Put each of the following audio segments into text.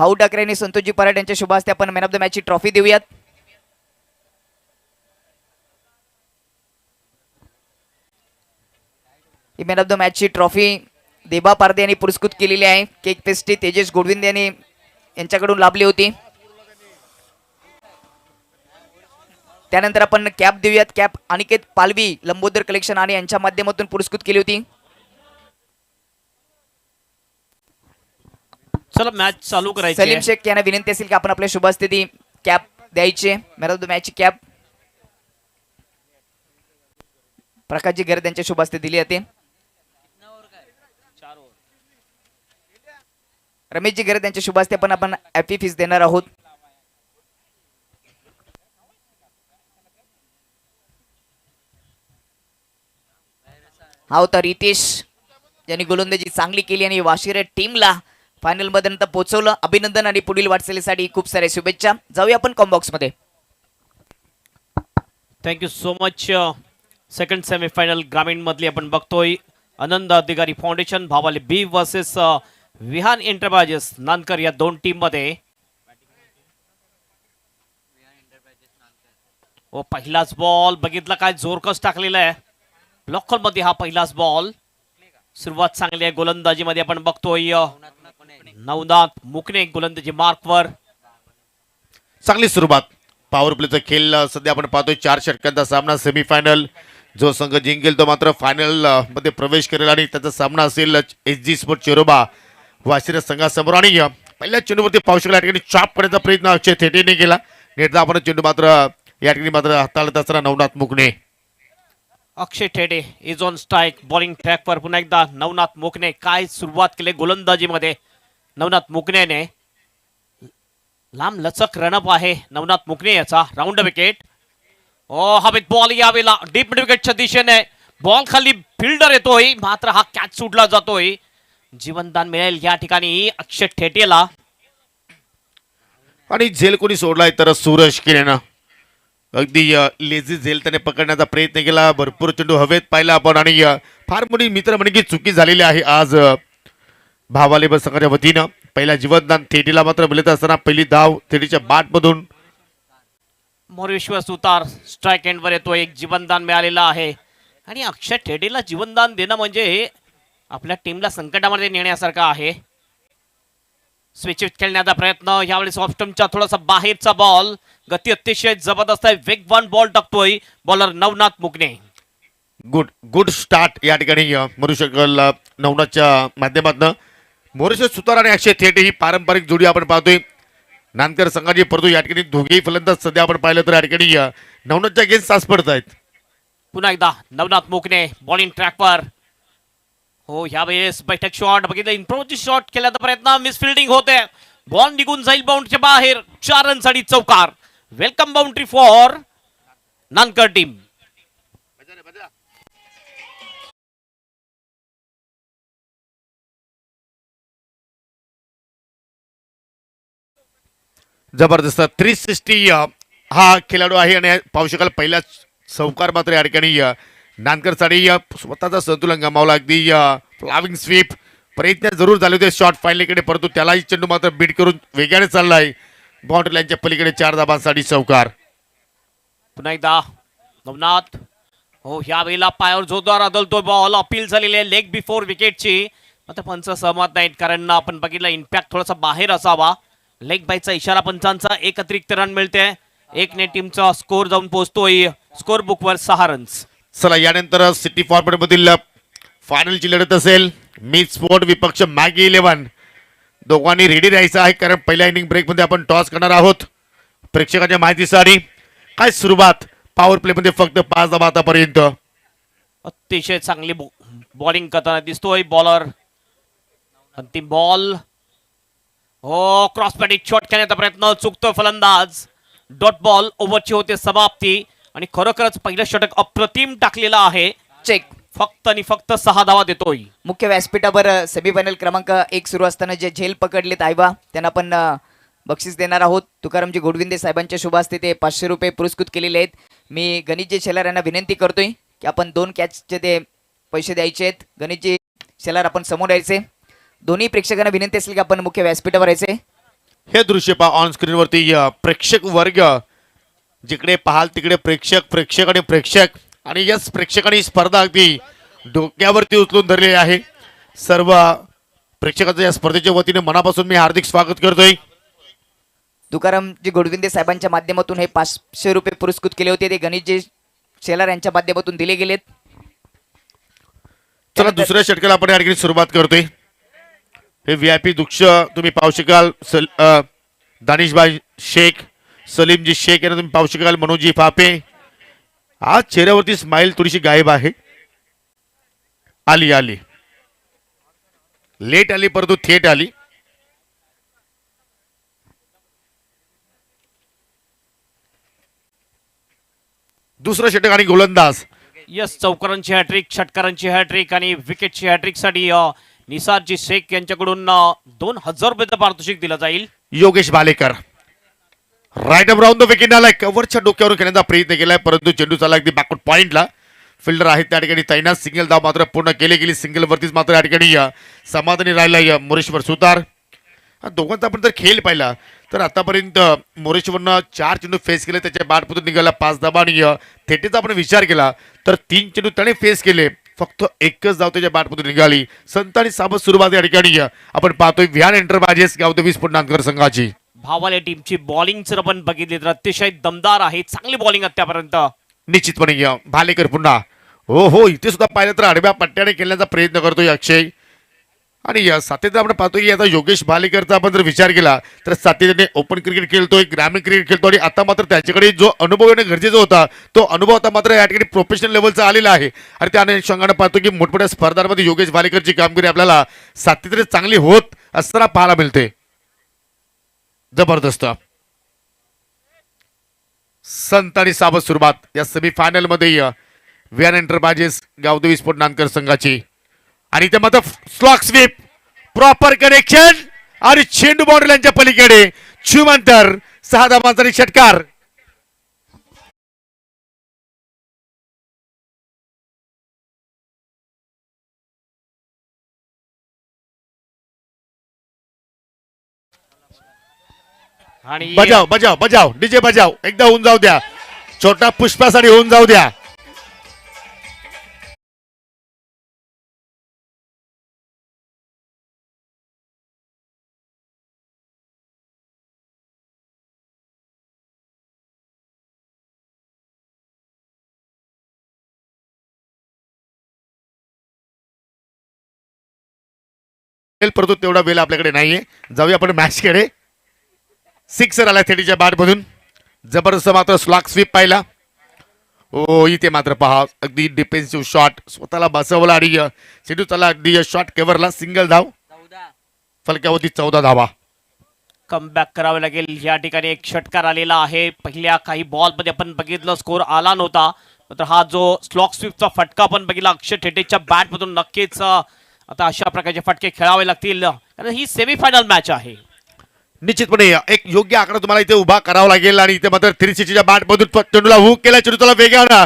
भाऊ ठाकरे आणि संतोषजी पराड यांच्या शुभ हस्ते आपण मॅन ऑफ द मॅचची ट्रॉफी देऊयात. He man of the मॅचची trophy देबा पारदे यांनी पुरस्कृत केलेली आहे. केक पेस्ट्री तेजस गोडविंदे यांनी यांच्याकडून लाभली होती. त्यानंतर आपण कॅप देऊयात. कॅप अनिकेत पालवी लंबोदर कलेक्शन आणि यांच्या माध्यमातून पुरस्कृत केली होती. चला मॅच चालू करायची. सलीम शेख यांना विनंती असेल की आपण आपल्या शुभ हस्ते ती कॅप द्यायची. मॅन ऑफ द मॅचची कॅप प्रकाशजी गर्द यांच्या शुभ हस्ते दिली जाते. रमेशजी गर्द यांच्या शुभ हस्ते आपण हॅपी फीस देणार आहोत. हा होता रितेश ज्यांनी गोलंदाजी चांगली केली आणि वाशिरा टीमला फायनल मध्ये पोहोचवलं. अभिनंदन आणि पुढील वाटचालीसाठी खूप साऱ्या शुभेच्छा. जाऊया आपण कॉम्बॉक्स मध्ये. Thank you so much. Second semifinal ग्रामीण मधली आपण बघतोय. आनंद अधिकारी फाउंडेशन भावाले बी वर्सेस विहान एंटरप्राइजेस नानकर या दोन टीम मध्ये. ओ पहिलाच बॉल बघितला काय जोरकस टाकलेला आहे. लॉकल मध्ये हा पहिलाच बॉल. सुरुवात चांगली आहे गोलंदाजी मध्ये आपण बघतोय. नवनाथ मुकणे गोलंदाजी मार्कवर. चांगली सुरुवात. पॉवर प्लेचा खेळ सध्या आपण पाहतोय. 4 षटकांचा सामना सेमीफायनल. जो संघ जिंकेल तो मात्र फायनल मध्ये प्रवेश करेल आणि त्याचा सामना असेल एसजी स्पोर्ट चेरोबा वाशिरा संघासमोर. आणि पहिल्या चेंडूवरती पाहू शकला या ठिकाणी चॉप करण्याचा प्रयत्न अक्षय थेटेने केला. नेटचा आपण चेंडू मात्र या ठिकाणी मात्र हाताळत असताना नवनाथ मुकणे. अक्षय ठेडे इज ऑन स्ट्राइक. बॉलिंग ट्रॅकवर पुन्हा एकदा नवनाथ मुकणे. काय सुरुवात केली गोलंदाजीमध्ये नवनाथ मुकणेने. लांब लचक रनअप आहे नवनाथ मुकणे याचा. Round wicket. ओ हवेत बॉल यावेला डीप विकेटच्या दिशेने. बॉल खाली फिल्डर येतोय मात्र हा कॅच सुटला जातोय. जीवनदान मिळेल या ठिकाणी अक्षय ठेटेला. आणि झेल कोणी सोडलाय तर सूरज किरेनं अगदी लेझी झेल त्याने पकडण्याचा प्रयत्न केला. भरपूर चेंडू हवेत पाहिला आपण. आणि फार मोठी मित्र म्हणजे की चुकी झालेली आहे आज भावाले संघाच्या वतीनं. पहिला जीवनदान थेटीला मात्र मिळत असताना पहिली धाव थेटीच्या बॅटमधून. मोरेश्वर सुतार स्ट्राइक एंडवर येतोय. एक जीवनदान मिळालेलं आहे. आणि अक्षय ठेडेला जीवनदान देणं म्हणजे आपल्या टीमला संकटामध्ये नेण्यासारखं आहे. स्विच खेळण्याचा प्रयत्न यावेळेस ऑफस्टमच्या थोडासा बाहेरचा बॉल. गती अतिशय जबरदस्त आहे. वेगवान बॉल टाकतोय बॉलर नवनाथ मुकणे. गुड स्टार्ट या ठिकाणी म्हणू शकेल नवनाथच्या माध्यमातून. मोरेश्वर सुतार आणि अक्षय थेटे ही पारंपरिक जोडी आपण पाहतोय. नानकर संघाची परंतु या ठिकाणी दोघेही फलंदाज सध्या आपण पाहिलं तर या ठिकाणी नवनाथच्या अगेन्स्ट सास पडत आहेत. पुन्हा एकदा नवनाथ मुकणे बॉलिंग ट्रॅकवर. हो यावेळेस बैठक शॉट बघितलं. इम्प्रोव्ह शॉट केल्याचा प्रयत्न. मिसफिल्डिंग होते. बॉल निघून जाईल बाउंड्रीच्या बाहेर. 4 रनसाठी चौकार. Welcome boundary for Nankar team. जबरदस्त 360 हा खेळाडू आहे. आणि पाहू शकाल पहिला चौकार मात्र या ठिकाणी नानकरसाठी स्वतःचा संतुलन गमावला. अगदी फ्लाविंग स्वीप प्रयत्न जरूर झाले होते शॉट फायनलकडे परंतु त्यालाही चेंडू मात्र बीट करून वेगाने चाललाय. बाउंड्री लाईनच्या पलीकडे 4 धाबांसाठी चौकार. पुन्हा एकदा नवनाथ. हो ह्या वेळेला पायावर जोरदार आदळतो बॉल. अपील झालेली आहे लेग बिफोर विकेटची. मात्र पंच सहमत नाहीत कारण आपण बघितलं इम्पॅक्ट थोडासा बाहेर असावा. लेग बायचा इशारा पंचांचा. एक अतिरिक्त रन मिळते. एकने टीमचा स्कोर जाऊन पोहोचतोय स्कोर बुकवर 6 रन्स. चला यानंतर सिटी फॉर्मॅट मधील फायनलची लढत असेल. मिड स्पोर्ट विपक्ष मॅगी 11. दोघांनी रेडी राहायचं आहे कारण पहिल्या इनिंग ब्रेक मध्ये आपण टॉस करणार आहोत. प्रेक्षकांच्या माहितीसाठी काय सुरुवात पॉवर प्ले मध्ये फक्त 5 धावा आतापर्यंत. अतिशय चांगली बॉलिंग करताना दिसतोय बॉलर. अंतिम बॉल. हो क्रॉस पॅटिक शॉट खेळण्याचा प्रयत्न. चुकतो फलंदाज. Dot ball. ओव्हरची होते समाप्ती. आणि खरोखरच पहिलं षटक अप्रतिम टाकलेलं आहे. चेक. फक्त आणि फक्त 6 धावा देतोय. मुख्य व्यासपीठावर सेमीफायनल क्रमांक 1 सुरू असताना जे झेल पकडलेत आयबा त्यांना आपण बक्षीस देणार आहोत. तुकारामजी गोडविंदे साहेबांच्या शुभ हस्ते ते 500 रुपये पुरस्कृत केलेले आहेत. मी गणेशजी शेलार यांना विनंती करतोय की आपण 2 कॅचचे ते पैसे द्यायचे आहेत. गणेशजी शेलार आपण समोर यायचे. दोन्ही प्रेक्षकांना विनंती असेल की आपण मुख्य व्यासपीठावर यायचे. हे दृश्य पहा ऑन स्क्रीनवरती प्रेक्षक वर्ग जिकडे पाहाल तिकडे प्रेक्षक आणि प्रेक्षक आणि यस प्रेक्षकांनी स्पर्धा अगदी डोक्यावरती उचलून धरलेली आहे. सर्व प्रेक्षकांचं या स्पर्धेच्या वतीने मनापासून मी हार्दिक स्वागत करतोय. तुकारामजी घोडविंदे साहेबांच्या माध्यमातून हे 500 रुपये पुरस्कृत केले होते ते गणेशजी शेलार यांच्या माध्यमातून दिले गेलेत. चला दुसऱ्या षटकाला आपण या ठिकाणी सुरुवात करतोय. हे VIP दृश्य तुम्ही पाहू शकाल. दानिशभाई शेख, सलीमजी शेख यांना तुम्ही पाहू शकाल. मनोजी फापे. आज चेहऱ्यावरती स्माइल थोडीशी गायब आहे. आली लेट आली परंतु थेट आली. दुसरं षटक आणि गोलंदाज यस चौकारांची हॅट्रिक, षटकारांची हॅट्रिक आणि विकेटची हॅट्रिक साठी निसारजी शेख यांच्याकडून 2000 रुपयाचं पारितोषिक दिलं जाईल. Yogesh Bhalekar right up round the wicket आलाय. कव्हरच्या डोक्यावरून खेळण्याचा प्रयत्न केलाय परंतु चेंडू चालला अगदी बॅकवर्ड पॉइंटला. फिल्डर आहेत त्या ठिकाणी तैनात. सिंगल धाव मात्र पूर्ण केली गेली. सिंगल वरतीच मात्र या ठिकाणी समाधानी राहिला मोरेश्वर सुतार. दोघांचा आपण जर खेळ पाहिला तर आतापर्यंत मोरेश्वरनं 4 चेंडू फेस केले. त्याच्या बॅटमधून निघाला 5 धावा आणि थेटेचा आपण विचार केला तर 3 चेंडू त्याने फेस केले. फक्त एकच धाव त्याच्या बॅटमधून निघाली. संत आणि साबत सुरुवात या ठिकाणी आपण पाहतोय व्यान एंटरप्राइजेस गावदेवी स्पोर्ट नांदकर संघाची. भावाले टीमची बॉलिंग जर आपण बघितली तर अतिशय दमदार आहे. चांगली बॉलिंग आतापर्यंत. निश्चितपणे भालेकर पुन्हा हो इथे सुद्धा पाहिलं तर आडव्या पट्ट्याने खेळण्याचा प्रयत्न करतोय अक्षय. आणि सातत्याने आपण पाहतोय आता योगेश भालेकरचा आपण जर विचार केला तर सातत्याने ओपन क्रिकेट खेळतोय, ग्रामीण क्रिकेट खेळतो आणि आता मात्र त्याच्याकडे जो अनुभव येणं गरजेचा होता तो अनुभव आता मात्र या ठिकाणी प्रोफेशनल लेवलचा आलेला आहे. आणि त्या अनुषंगाने पाहतो की मोठमोठ्या स्पर्धांमध्ये योगेश भालेकरची कामगिरी आपल्याला सातत्याने चांगली होत असताना पाहायला मिळते. जबरदस्त. संत आणि साबत सुरुवात या सेमीफायनल मध्ये व्यान एंटरप्राइजेस गावदेवी स्पोर्ट नांदकर संघाची. आणि ते मात्र स्लॉक स्वीप प्रॉपर कनेक्शन आणि चेंडू बाउंड्रीच्या पलीकडे चुमंतर 6 धावांचा षटकार. आणि बजाव डीजे बजाव एकदा होऊन जाऊ द्या. छोटा पुष्पासाठी होऊन जाऊ द्या. परंतु तेवढा वेळ आपल्याकडे नाहीये. जाऊया आपण मॅच कडे. सिक्सर आला थेटीच्या बॅटमधून. जबरदस्त मात्र स्लॉक स्वीप पाहिला. इथे मात्र पहा अगदी डिफेन्सिव्ह शॉट स्वतःला बसवला आणि चेंडू चालला अगदी शॉट कव्हरला. सिंगल धाव. फलक्यावरती 14 धावा. कमबॅक करावे लागेल. या ठिकाणी एक षटकार आलेला आहे. पहिल्या काही बॉल मध्ये आपण बघितलं स्कोर आला नव्हता मात्र हा जो स्लॉक स्वीपचा फटका आपण बघितला अक्षय ठेटेच्या बॅट मधून नक्कीच आता अशा प्रकारचे फटके खेळावे लागतील कारण ही सेमीफायनल मॅच आहे. निश्चितपणे एक योग्य आकडा तुम्हाला इथे उभा करावा लागेल. आणि इथे मात्र 360च्या बॅट मधून चेंडूला हुक केला. चेंडूला वेगानं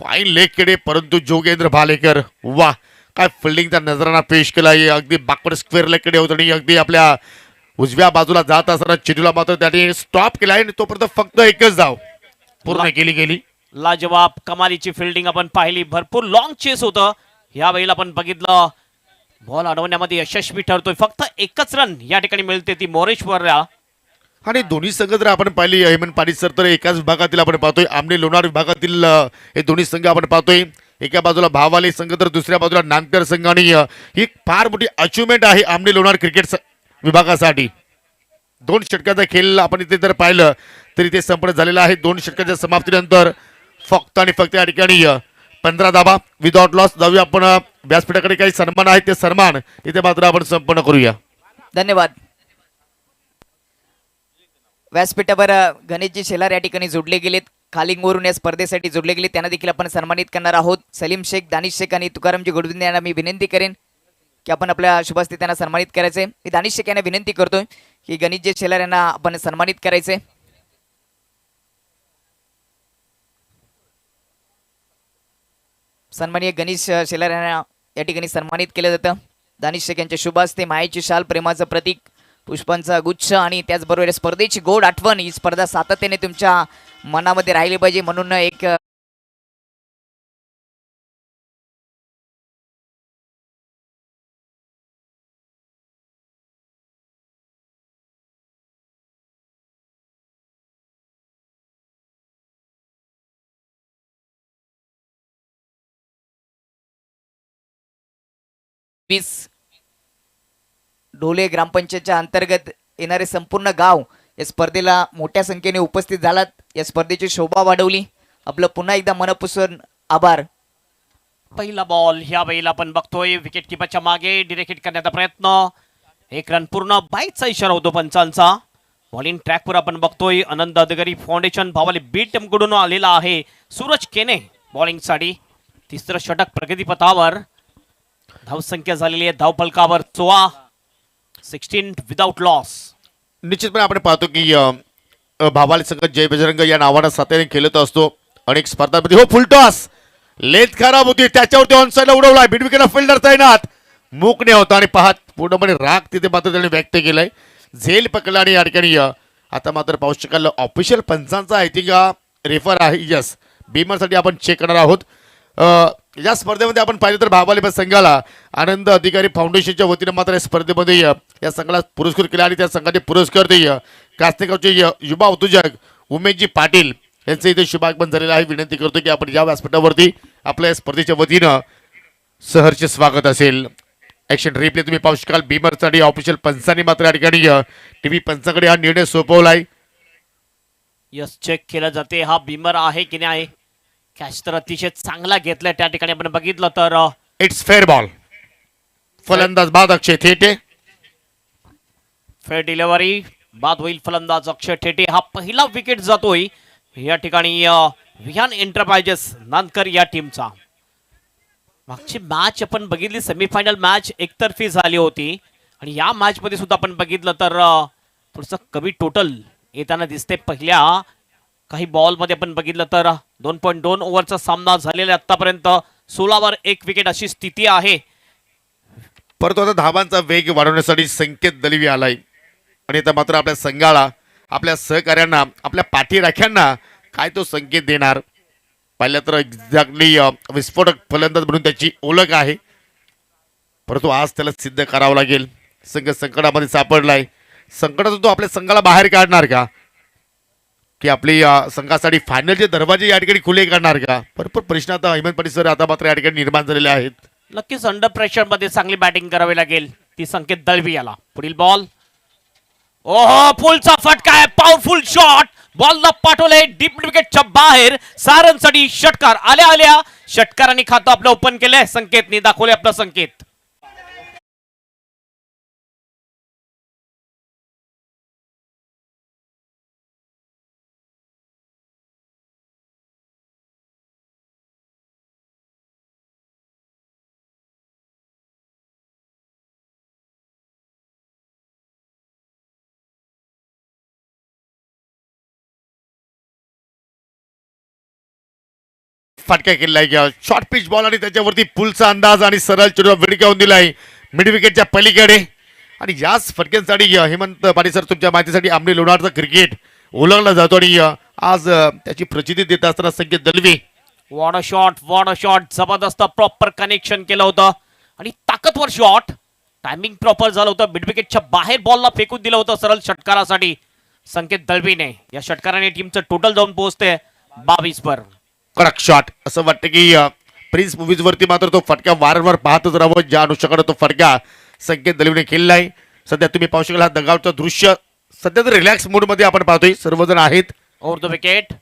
फाईन लेग कडे परंतु जोगेंद्र भालेकर वा काय फिल्डिंगचा नजराना पेश केला. अगदी बॅकवर्ड स्क्वेअर लेग कडे होत आणि अगदी आपल्या उजव्या बाजूला जात असताना चेंडूला मात्र त्याने स्टॉप केला आणि तोपर्यंत फक्त एकच धाव पूर्ण केली गेली. लाजवाब कमालीची फिल्डिंग आपण पाहिली. भरपूर लॉंग चेस होतं. या वेळेला आपण बघितलं बॉल अडवण्यामध्ये यशस्वी ठरतोय. फक्त एकच रन या ठिकाणी मिळते ती मोरेश्वरला. आणि दोन्ही संघ जर आपण पाहिली हेमंत पाटील सर तर एकाच विभागातील आपण पाहतोय. आमने लोणार विभागातील हे दोन्ही संघ आपण पाहतोय. एका बाजूला भावाले संघ तर दुसऱ्या बाजूला नांदकर संघ. आणि ही फार मोठी अचिव्हमेंट आहे आमने लोणार क्रिकेट विभागासाठी. 2 षटकाचा खेळ आपण इथे जर पाहिलं तरी ते संपन्न झालेला आहे. 2 षटकाच्या समाप्तीनंतर फक्त आणि फक्त या ठिकाणी 15 धावा विदाउट लॉस. जाऊया आपण व्यासपीठाकडे काही सन्मान आहेत ते सन्मान इथे मात्र आपण संपन्न करूया. धन्यवाद. व्यासपीठावर गणेशजी शेलार या ठिकाणी जोडले गेलेत. खालिंगवरून या स्पर्धेसाठी जोडले गेले त्यांना देखील आपण सन्मानित करणार आहोत. सलीम शेख, दानिश शेख आणि तुकारामजी घोडविंदे यांना मी विनंती करेन की आपण आपल्या शुभहस्ते त्यांना सन्मानित करायचे. मी दानिश शेख यांना विनंती करतोय की गणेशजी शेलार यांना आपण सन्मानित करायचे. सन्माननीय गणेश शेलार यांना या ठिकाणी सन्मानित केलं जातं. दानिश शेख यांच्या शुभ हस्ते मायेची शाल, प्रेमाचं प्रतीक पुष्पांचा गुच्छ आणि त्याचबरोबर स्पर्धेची गोड आठवण. ही स्पर्धा सातत्याने तुमच्या मनामध्ये राहिली पाहिजे म्हणून एक वीस ढोले ग्रामपंचायतच्या अंतर्गत येणारे संपूर्ण गाव या स्पर्धेला मोठ्या संख्येने उपस्थित झालात. या स्पर्धेची शोभा वाढवली. आपलं पुन्हा एकदा मनपूर्वक आभार. पहिला बॉल ह्या वेळेला आपण बघतोय विकेट किपरच्या मागे डिरेक्ट हिट करण्याचा प्रयत्न. एक रन पूर्ण बाईटचा इशारा होतो पंचांचा. बॉलिंग ट्रॅकवर आपण बघतोय आनंद अधगरी फाउंडेशन भावाली बी टीमकडून आलेला आहे सूरज केने बॉलिंग साठी. तिसरं षटक प्रगतीपथावर. धावसंख्या झालेली आहे धावफलकावर 16 विदाउट लॉस. निश्चितपणे आपण पाहतो की भावाली संघ जय बजरंग या नावानं सातत्याने खेळत असतो. अनेक स्पर्धांमध्ये हो फुलटॉस लेथ खराब होती त्याच्यावरती ऑनसाईडला उडवला. बिडविकेला फिल्डर तैनात मूकने होता आणि पाहत पूर्णपणे राग तिथे मात्र त्याने व्यक्त केलाय. झेल पकडला आणि या ठिकाणी आता मात्र पाहू शकाल ऑफिशियल पंचांचा आय थिंक रेफर आहे. यस बीमरसाठी आपण चेक करणार आहोत. या स्पर्धेमध्ये आपण पाहिलं तर भावाली संघाला आनंद अधिकारी फाउंडेशनच्या वतीने मात्र या स्पर्धेमध्ये या संघाला पुरस्कृत केला आणि त्या संघाचे पुरस्कार ते कास्तेगावचे युवा उद्योजक उमेशजी पाटील यांचं इथे शुभागमन झालेलं आहे. विनंती करतो की आपण या व्यासपीठावरती आपल्या स्पर्धेच्या वतीनं सहर्ष स्वागत असेल. ऍक्शन रिप्ले तुम्ही पाहू शकाल बीमरसाठी ऑफिशियल पंचांनी मात्र या ठिकाणी टीव्ही पंचांकडे हा निर्णय सोपवलाय. यस चेक केलं जाते हा बीमर आहे की नाही. कॅच तर अतिशय चांगला घेतलाय त्या ठिकाणी आपण बघितलं तर इट्स फेअर बॉल. फलंदाज बाद अक्षय थेटे. फेअर डिलिव्हरी बाद होईल फलंदाज अक्षय ठेटे. हा पहिला विकेट जातोय या ठिकाणी विहान एंटरप्राइजेस नांदकर या टीमचा. मागची मॅच आपण बघितली सेमीफायनल मॅच एकतर्फी झाली होती आणि या मॅच मध्ये सुद्धा आपण बघितलं तर थोडंसं कमी टोटल येताना दिसते. पहिल्या काही बॉल मध्ये आपण बघितलं तर 2.2 ओव्हरचा सामना झालेला आतापर्यंत 16वर 1 विकेट अशी स्थिती आहे. परंतु आता धावांचा वेग वाढवण्यासाठी संकेत दलवी आलाय आणि आता मात्र आपल्या संघाला आपल्या सहकार्यांना आपल्या पाठीराख्यांना काय तो संकेत देणार. पाहिलं तर एक्झॅक्टली विस्फोटक फलंदाज म्हणून त्याची ओळख आहे. परंतु आज त्याला सिद्ध करावं लागेल. संघ संकटामध्ये सापडलाय. संकटातून तो आपल्या संघाला बाहेर काढणार का की आपली संघासाठी फायनलचे दरवाजे या ठिकाणी खुले करणार का. भरपूर प्रश्न आता हेमंत पाटील सर आता मात्र या ठिकाणी निर्माण झालेले आहेत. नक्कीच अंडर प्रेशर मध्ये चांगली बॅटिंग करावी लागेल ती संकेत दळवी याला. पुढील बॉल ओहो फुलचा फटका आहे. पॉवरफुल शॉट बॉलला पाठवले डीप विकेटच्या बाहेर. सारनसाठी षटकार आल्या आल्या षटकारांनी खातं आपलं ओपन केलंय. संकेतनी दाखवले आपला संकेत. फटका केलाय शॉर्ट पिच बॉल आणि त्याच्यावरती पुलचा अंदाज आणि सरळ चेंडू विडकावून दिलाय मिड विकेटच्या पलीकडे. आणि याच फटक्यांसाठी हेमंत पाटील सर तुमच्या माहितीसाठी आंबली लोणारचं क्रिकेट ओळखला जातो आणि आज त्याची प्रचिती देत असताना संकेत दलवी. वॉट अ शॉट जबरदस्त प्रॉपर कनेक्शन केलं होतं आणि ताकदवर शॉट. टायमिंग प्रॉपर झालं होतं. मिड विकेटच्या बाहेर बॉलला फेकून दिलं होतं सरळ षटकारासाठी संकेत दळवीने. या षटकाराने टीमचं टोटल जाऊन पोहोचते 22 वर. कडक शॉट. असं वाटतं की प्रिन्स मूवीज वरती मात्र तो फटका वारंवार पाहतच राहावं. ज्या अनुषंगाने तो फटका संकेत दलवीने केलेलाय. सध्या तुम्ही पाहू शकाल हा दगावचं दृश्य सध्या तर रिलॅक्स मूड मध्ये आपण पाहतोय. सर्वजण आहेत. ओव्हर द विकेट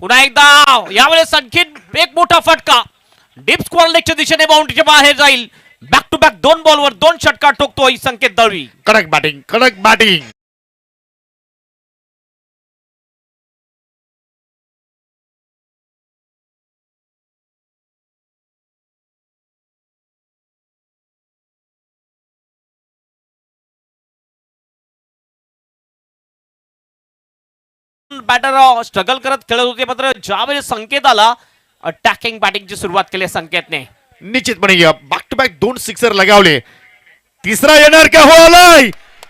पुन्हा एकदा यावेळेस आणखीन एक मोठा फटका डीप स्क्वेअर लेगच्या दिशेने बाउंड्रीच्या बाहेर जाईल. बॅक टू बॅक 2 बॉलवर 2 षटकार ठोकतोय संकेत दळवी. कडक बॅटिंग कडक बॅटिंग. बॅटर स्ट्रगल करत खेळत होते मात्र ज्यावेळेस संकेत आला अटॅकिंग बॅटिंगची सुरुवात केली संकेतने. निश्चितपणे बॅक टू बॅक 2 सिक्सर लगावले. तिसरा येणार का हो आलाय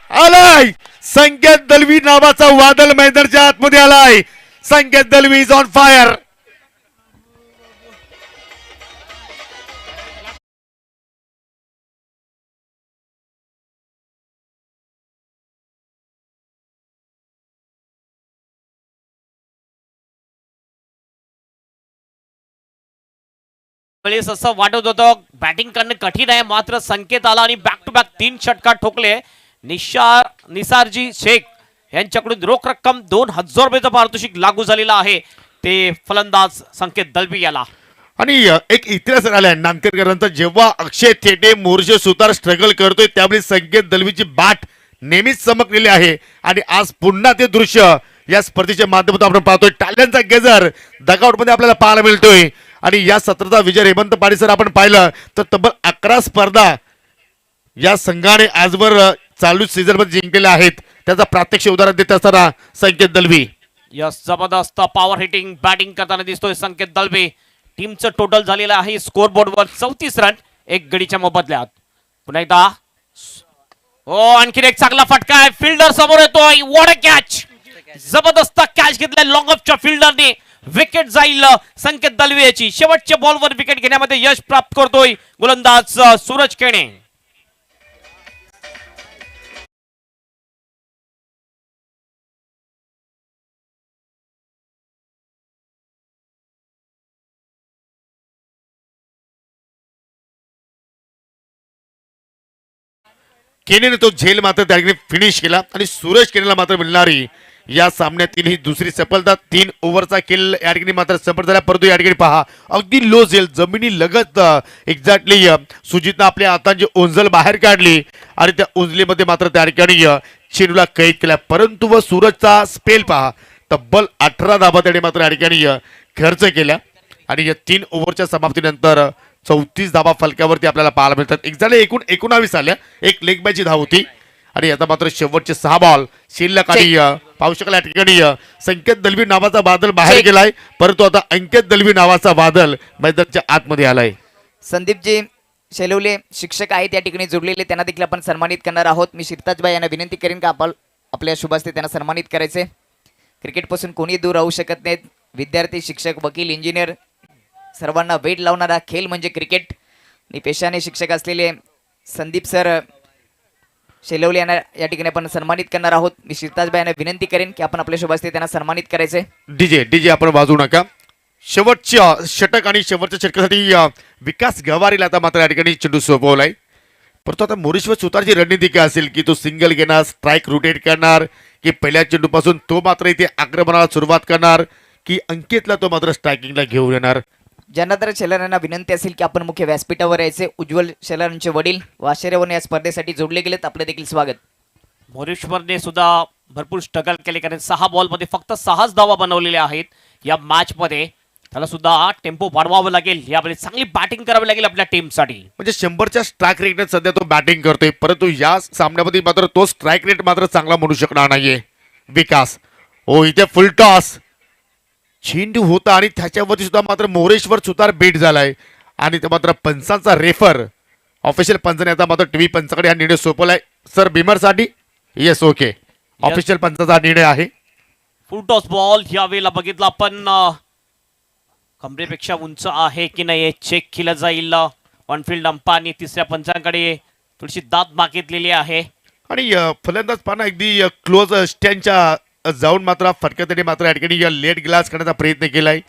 आलाय संकेत दलवी नावाचा वादळ मैदानाच्या आतमध्ये आलाय. संकेत दलवी इज ऑन फायर. वेळेस असं वाटत होतं बॅटिंग करणं कठीण आहे, मात्र संकेत आला आणि बॅक टू बॅक 3 षटकार ठोकले. निसारजी शेख यांच्याकडून रोख रक्कम 2000 रुपयाचं पारितोषिक लागू झालेलं आहे. ते फलंदाज संकेत दलवी याला. आणि एक इतिहास आलाय नांदकरकरांचा. जेव्हा अक्षय थेटे मोर्चे सुतार स्ट्रगल करतोय त्यावेळी संकेत दलवीची बॅट नेहमीच चमकलेली आहे. आणि आज पुन्हा ते दृश्य या स्पर्धेच्या माध्यमातून आपण पाहतोय. टाल्यांचा गेजर डगआउट मध्ये आपल्याला पाहायला मिळतोय. आणि या सत्राचा विजय हेमंत पाडीसर आपण पाहिलं तर तब्बल 11 स्पर्धा या संघाने आजवर चालू सीझन मध्ये जिंकलेल्या आहेत. त्याचा प्रात्यक्षिक उदाहरण देत असताना संकेत दलवी. यस, जबरदस्त पॉवर हिटिंग बॅटिंग करताना दिसतोय संकेत दलवी. टीमचं टोटल झालेलं आहे स्कोर बोर्डवर 34 रन 1 गडीच्या मोबदल्यात. पुन्हा एकदा आणखीन एक चांगला फटका आहे. फिल्डर समोर येतोय. What a catch. जबरदस्त कॅच घेतलाय लॉंग ऑफच्या फिल्डरने. विकेट जाईल संकेत दलवी याची. शेवटच्या बॉलवर विकेट घेण्यामध्ये यश प्राप्त करतोय गोलंदाज सूरज केणे. केनेने तो झेल मात्र त्या ठिकाणी फिनिश केला. आणि सूरज केनेला मात्र मिळणारी या सामन्यातील ही दुसरी सफलता. 3 ओव्हरचा खेळ या ठिकाणी मात्र सफल झाला. परंतु या ठिकाणी पहा अगदी लो झेल जमिनी लगत एक्झॅक्टली सुजितनं आपल्या हातांची ओंजल बाहेर काढली आणि त्या ओंजलीमध्ये मात्र त्या ठिकाणी चेंडूला कैद केला. परंतु व सूरजचा स्पेल पहा तब्बल 18 धाबा त्याने मात्र या ठिकाणी खर्च केल्या. आणि या 3 ओव्हरच्या समाप्तीनंतर 34 धाबा फलक्यावरती आपल्याला पाहायला मिळतात. एक्झॅक्टली एकूण 19 आल्या. एक लेग बायची धाव होती. आणि आता मात्र शेवटचे 6 बॉल शिल्लक. आणि पाहू शकाल या ठिकाणी संकेत दलवी नावाचा बादल बाहेर गेलाय. परंतु आता अंकित दलवी नावाचा बादल मैदानाच्या आतमध्ये आलाय. संदीपजी शेलवले शिक्षक आहेत या ठिकाणी जोडलेले, त्यांना देखील आपण सन्मानित करणार आहोत. मी शिरताजबाई यांना विनंती करेन का आपण आपल्या शुभ हस्ते त्यांना सन्मानित करायचे. क्रिकेटपासून कोणी दूर राहू शकत नाहीत. विद्यार्थी, शिक्षक, वकील, इंजिनियर सर्वांना वेट लावणारा खेळ म्हणजे क्रिकेट. आणि पेशाने शिक्षक असलेले संदीप सर शेलवले यांना या ठिकाणी आपण सन्मानित करणार आहोत. मी शिरताजबाई यांना विनंती करेन की आपण आपल्या शुभ हस्ते त्यांना सन्मानित करायचे. डीजे आपण वाजवू नका. शेवटच्या षटक आणि शेवटच्या षटकासाठी विकास गवारीला आता मात्र या ठिकाणी चेंडू सोपवलाय. परंतु आता मोरेश्वर सुतारची रणनीती काय असेल की तो सिंगल घेणार, स्ट्राईक रोटेट करणार, की पहिल्या चेंडूपासून तो मात्र इथे आक्रमणाला सुरुवात करणार, की अंकितला तो मात्र स्ट्रायकिंगला घेऊन येणार. ज्यांना तर शेलारांना विनंती असेल की आपण मुख्य व्यासपीठावर यायचे. उज्ज्वल शेलारांचे वडील वाशेरेवरून या स्पर्धेसाठी जोडले गेलेत. आपलं देखील स्वागत. मोरेश्वरने सुद्धा भरपूर स्ट्रगल केले, कारण 6 बॉलमध्ये फक्त 6च धावा बनवलेल्या आहेत या मॅच मध्ये. त्याला सुद्धा टेम्पो वाढवावं लागेल. यावेळी चांगली बॅटिंग करावी लागेल आपल्या टीमसाठी. म्हणजे 100च्या स्ट्राईक रेटने सध्या तो बॅटिंग करतोय. परंतु या सामन्यामध्ये मात्र तो स्ट्राईक रेट मात्र चांगला म्हणू शकणार नाहीये विकास. इथे फुल टॉस चेंडू होता आणि त्याच्यावरती सुद्धा मात्र मोरेश्वर सुतार बीट झालाय. आणि ते मात्र पंचांचा रेफर ऑफिशियल पंचाने आता मात्र टीव्ही पंचाकडे हा निर्णय सोपवलाय. सर बिमरसाठी येस ओके ऑफिशियल पंचाचा निर्णय आहे. फुल टॉस बॉल यावेळेला बघितला आपण कमरेपेक्षा उंच आहे की नाही चेक केलं जाईल. ऑनफिल्ड अंपानी तिसऱ्या पंचांकडे थोडीशी दाद मागितलेली आहे. आणि फलंदाज पाना अगदी क्लोज स्टँडच्या जाऊन मात्र फटक्याने मात्र या ठिकाणी लेट ग्लास करण्याचा प्रयत्न केलाय.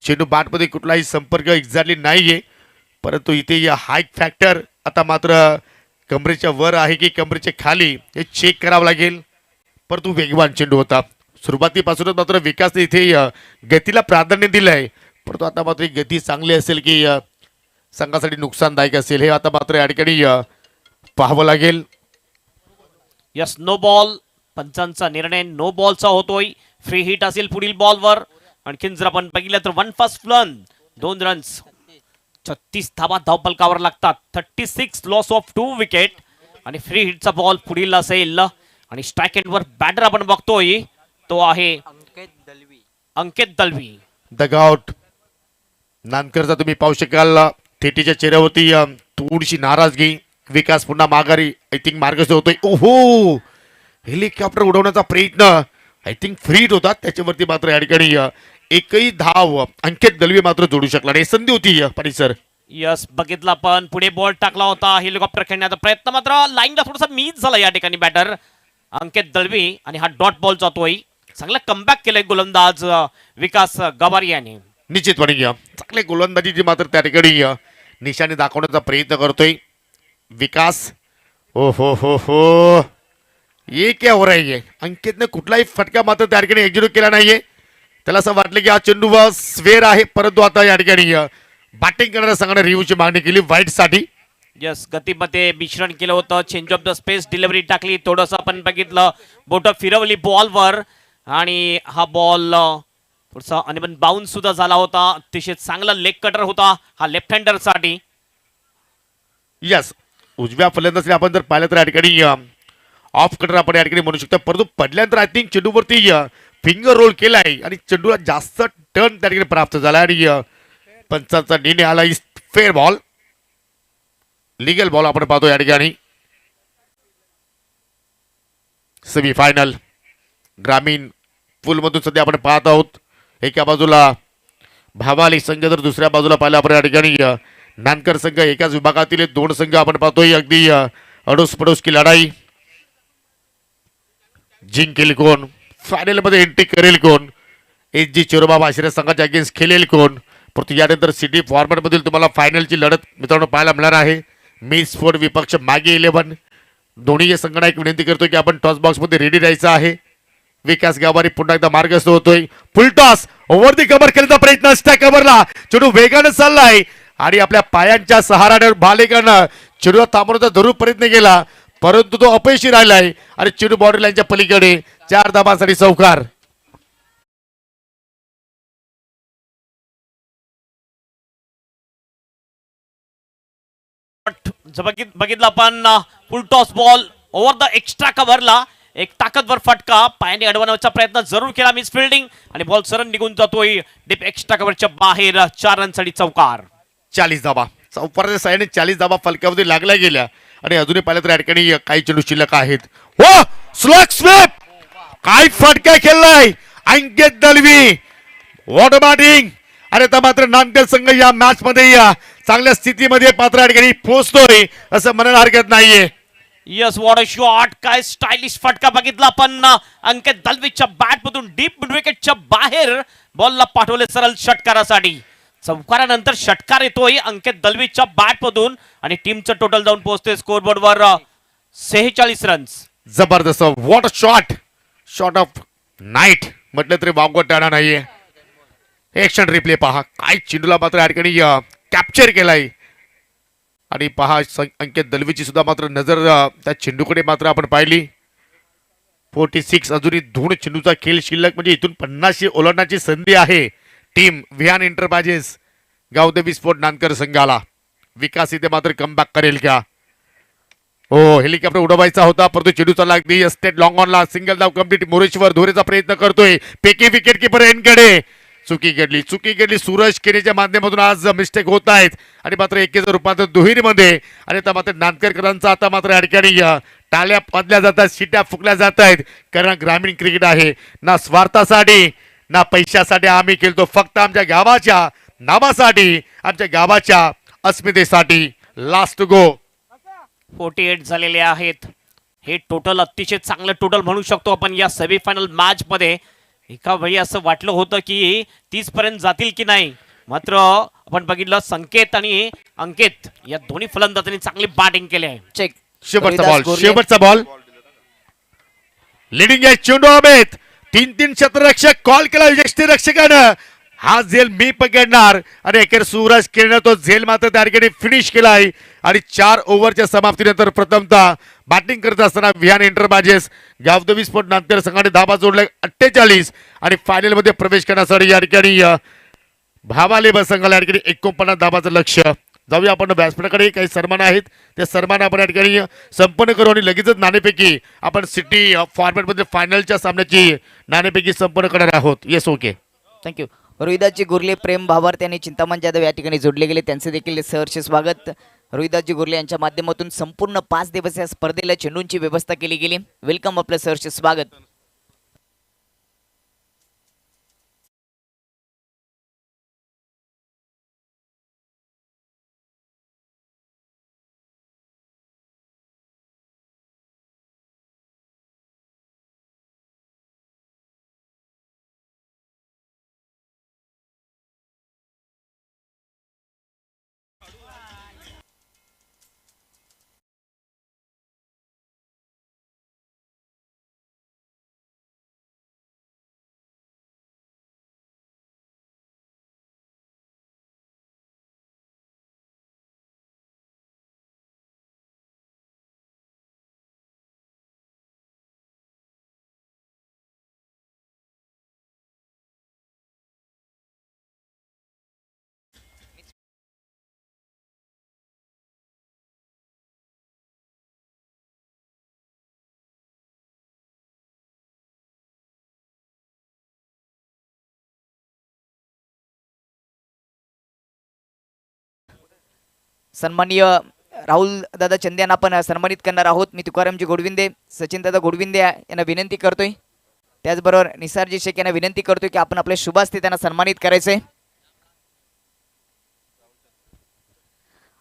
चेंडू बॅटमध्ये कुठलाही संपर्क एक्झॅक्टली नाहीये. परंतु इथे हाईट फॅक्टर आता मात्र कमरेच्या वर आहे की कमरेच्या खाली हे चेक करावं लागेल. परंतु वेगवान चेंडू होता. सुरुवातीपासूनच मात्र विकासने इथे गतीला प्राधान्य दिलंय. परंतु आता मात्र गती चांगली असेल की संघासाठी नुकसानदायक असेल हे आता मात्र या ठिकाणी पाहावं लागेल. Yes, no ball. पंचांचा निर्णय नो बॉलचा होतोय. फ्री हिट असेल पुढील बॉलवर. आणखीन जर आपण बघितलं तर 1 फर्स्ट रन 2 रन्स 36 धावा धावपलकावर लागतात. 36 लॉस ऑफ 2 विकेट. आणि फ्री हिटचा बॉल पुढील असेल. आणि स्ट्राईक एंडवर बॅटर आपण बघतोय तो आहे अंकित दलवी. डगआउट नानकरचा तुम्ही पाहू शकाल. थेटीच्या चेहऱ्यावरती थोडीशी नाराजगी. विकास पुन्हा माघारी आय थिंक मार्गस्थ होतोय. ओहो हेलिकॉप्टर उडवण्याचा प्रयत्न आय थिंक फ्रीट होता, त्याच्यावरती मात्र या ठिकाणी एकही धाव अंकित दलवी मात्र जोडू शकला नाही. संधी होती पाटील सर. यस, बघितला पण पुढे बॉल टाकला होता, हेलिकॉप्टर खेळण्याचा प्रयत्न मात्र लाईनला थोडासा मिस झाला या ठिकाणी बॅटर अंकित दळवी, आणि हा डॉट बॉल जातोय. चांगला कमबॅक केलंय गोलंदाज विकास गवारी याने. निश्चितपणे चांगले गोलंदाजीची मात्र त्या ठिकाणी निशाणे दाखवण्याचा प्रयत्न करतोय विकास. हो हो हो हो, ये क्या हो रहा है? अंकितने कुठलाही फटका मात्र त्या ठिकाणी एक्झिक्यूट केला नाहीये. त्याला असं वाटलं की हा चेंडू स्वेर आहे, परंतु आता या ठिकाणी बॅटिंग करणाऱ्या संघाने रिव्ह्यूची मागणी केली व्हाईट साठी. यस, गतीमध्ये मिश्रण केलं होतं, change of the space delivery टाकली, थोडंसं आपण बघितलं, बोटं फिरवली बॉलवर, आणि हा बॉल थोडासा अनबन बाउन्स सुद्धा झाला होता. अतिशय चांगला लेग कटर होता हा लेफ्ट हँडर साठी. यस, उजव्या फलंदाज आपण जर पाहिलं तर या ठिकाणी ऑफ कटर आपण या ठिकाणी म्हणू शकतो, परंतु पडल्यानंतर आय थिंक चेंडूवरती फिंगर रोल केलाय आणि चेंडूला जास्त टर्न त्या ठिकाणी प्राप्त झाला आणि पंचांचा निर्णय आला. Is fair ball, legal ball आपण पाहतो या ठिकाणी. सेमीफायनल ग्रामीण पूलमधून सध्या आपण पाहत आहोत. एका बाजूला भावाली संघ, तर दुसऱ्या बाजूला पाहिलं आपण या ठिकाणी नानकर संघ. एकाच विभागातील दोन संघ आपण पाहतोय. अगदी अडोस पडोस की लढाई. जिंकेल कोण, फायनल मध्ये एंट्री करेल कोण, HG चिरोबाबा आश्रय संघाच्या अगेन्स्ट खेळेल कोण. परंतु यानंतर सिटी फॉर्मॅट मधील तुम्हाला फायनलची लढत मित्रांनो पाहायला मिळणार आहे. मिस फोर विपक्ष मागे 11. दोन्ही संघांना एक विनंती करतो की आपण टॉस बॉक्स मध्ये रेडी राहायचं आहे. विकास गावारी पुन्हा एकदा मार्गस्थ होतोय. फुल टॉस ओव्हर दी कव्हर केल्याचा प्रयत्न असता कव्हरला, चेंडू वेगाने चाललाय आणि आपल्या पायांच्या सहाराने भालेकरनं चेंडूला थांबवण्याचा जरूर प्रयत्न केला, परंतु तो अपयशी राहिलाय आणि चेंडू बॉर्डर लाईनच्या पलीकडे 4 धावांसाठी चौकार. बघितला आपण full toss ball over the extra कव्हरला, एक ताकदवर फटका, पायाने अडवण्याचा प्रयत्न जरूर केला, मिस फिल्डिंग, आणि बॉल सरळ निघून जातोय डीप एक्स्ट्रा कव्हरच्या बाहेर. 4 रनसाठी चौकार. 40 धावा चौकाराच्या साह्याने 40 धावा फलकामध्ये लागल्या गेल्या आणि अजूनही पाहिलं तर या ठिकाणी काही चेंडू शिल्लक आहेत. हो, स्लॅग स्वीप, काय फटका खेळलाय अंकित दलवी. What batting. आणि आता मात्र नांदेड संघ या मॅच मध्ये चांगल्या स्थितीमध्ये मात्र या ठिकाणी पोहोचतोय असं म्हणायला हरकत नाहीये. यस, वॉट अ शॉट, काय स्टायलिश फटका बघितला आपण अंकित दलवीच्या बॅट मधून डीप मिड विकेटच्या बाहेर बॉलला पाठवले सरळ षटकारासाठी. चौकारानंतर षटकार येतोय अंकित दलवीच्या बॅट मधून आणि टीमचं टोटल जाऊन पोहोचते स्कोरबोर्डवर 46 रन्स. जबरदस्त, what a shot, shot of night म्हटलं तरी वावगं टाळा नाहीये. एक्शन रिप्ले पहा, काय चेंडूला मात्र या ठिकाणी कॅप्चर केलाय आणि पहा अंकित दलवीची सुद्धा मात्र नजर त्या चेंडूकडे मात्र आपण पाहिली. 46 अजूनही धूण चेंडूचा खेळ शिल्लक, म्हणजे इथून 50 ओलांडण्याची संधी आहे team Vihan enterprises Gavdevi sport Nankar संघाला. विकास इथे मात्र कमबॅक करेल का? हो, हेलिकॉप्टर उडवायचा होता परंतु चेंडूचा लागली स्टेट लॉंग ऑनला. सिंगल धाव कंप्लीट. मोरेश्वर धोरेचा प्रयत्न करतोय, पेकी विकेट किपर एनकडे. चुकी घडली सूरज केनेच्या माध्यमातून आज मिस्टेक होत आहेत आणि मात्र एकेचं रूपांतर दुहेरीमध्ये. आणि आता मात्र नांदकरकरांचा आता मात्र या ठिकाणी टाळ्या वाजल्या जात आहेत, शिट्या फुकल्या जात आहेत, कारण ग्रामीण क्रिकेट आहे. ना स्वार्थासाठी ना पैशासाठी आम्ही खेळतो, फक्त आमच्या गावाच्या नावासाठी, आमच्या गावाच्या अस्मितेसाठी. लास्ट गो. 48 झालेले आहेत. हे टोटल अतिशय चांगलं टोटल म्हणू शकतो आपण या सेमीफायनल मॅच मध्ये. एका वेळी असं वाटलं होतं की 30 पर्यंत जातील की नाही, मात्र आपण बघितलं संकेत आणि अंकित या दोन्ही फलंदाजांनी चांगली बॅटिंग केली आहे. चेक. शेवटचा बॉल लिडिंग आहे चेंडू अमित. 3 क्षेत्ररक्षक कॉल केला यष्टीरक्षकानं, हा झेल मी पकडणार आणि अखेर सूरज किरण तो झेल मात्र त्या ठिकाणी फिनिश केलाय. आणि 4 ओव्हरच्या समाप्तीनंतर प्रथमतः बॅटिंग करत असताना विहान एंटरप्राइजेस गावदेवी स्पोर्ट नांदेड संघाने धावा जोडल्या 48 आणि फायनल मध्ये प्रवेश करण्यासाठी या ठिकाणी भावाले संघाला या ठिकाणी 49 धावाचं लक्ष्य. जाऊया आपण व्यासपीठाकडे, काही सन्मान आहेत त्या सन्मान आपण या ठिकाणी संपन्न करू आणि लगेचच नाणेपैकी आपण सिटी फॉर्मॅट मध्ये फायनलच्या सामन्याची नाणेपैकी संपन्न करणार आहोत. Yes, okay, thank you. Rohidasji Gurle, प्रेम भावार त्यांनी चिंतामण जाधव या ठिकाणी जोडले गेले, त्यांचे देखील सहर्ष स्वागत. रोहिदासजी गुरले यांच्या माध्यमातून संपूर्ण 5 दिवसीय स्पर्धेला चेंडूंची व्यवस्था केली गेली. वेलकम आपलं सहर्ष स्वागत. सन्माननीय राहुल दादा चंदे यांना आपण सन्मानित करणार आहोत. मी तुकारामजी गोडविंदे, सचिन दादा गोडविंदे यांना विनंती करतोय. त्याचबरोबर निसारजी शेख यांना विनंती करतोय की आपण आपल्या शुभ हस्ते त्यांना सन्मानित करायचंय.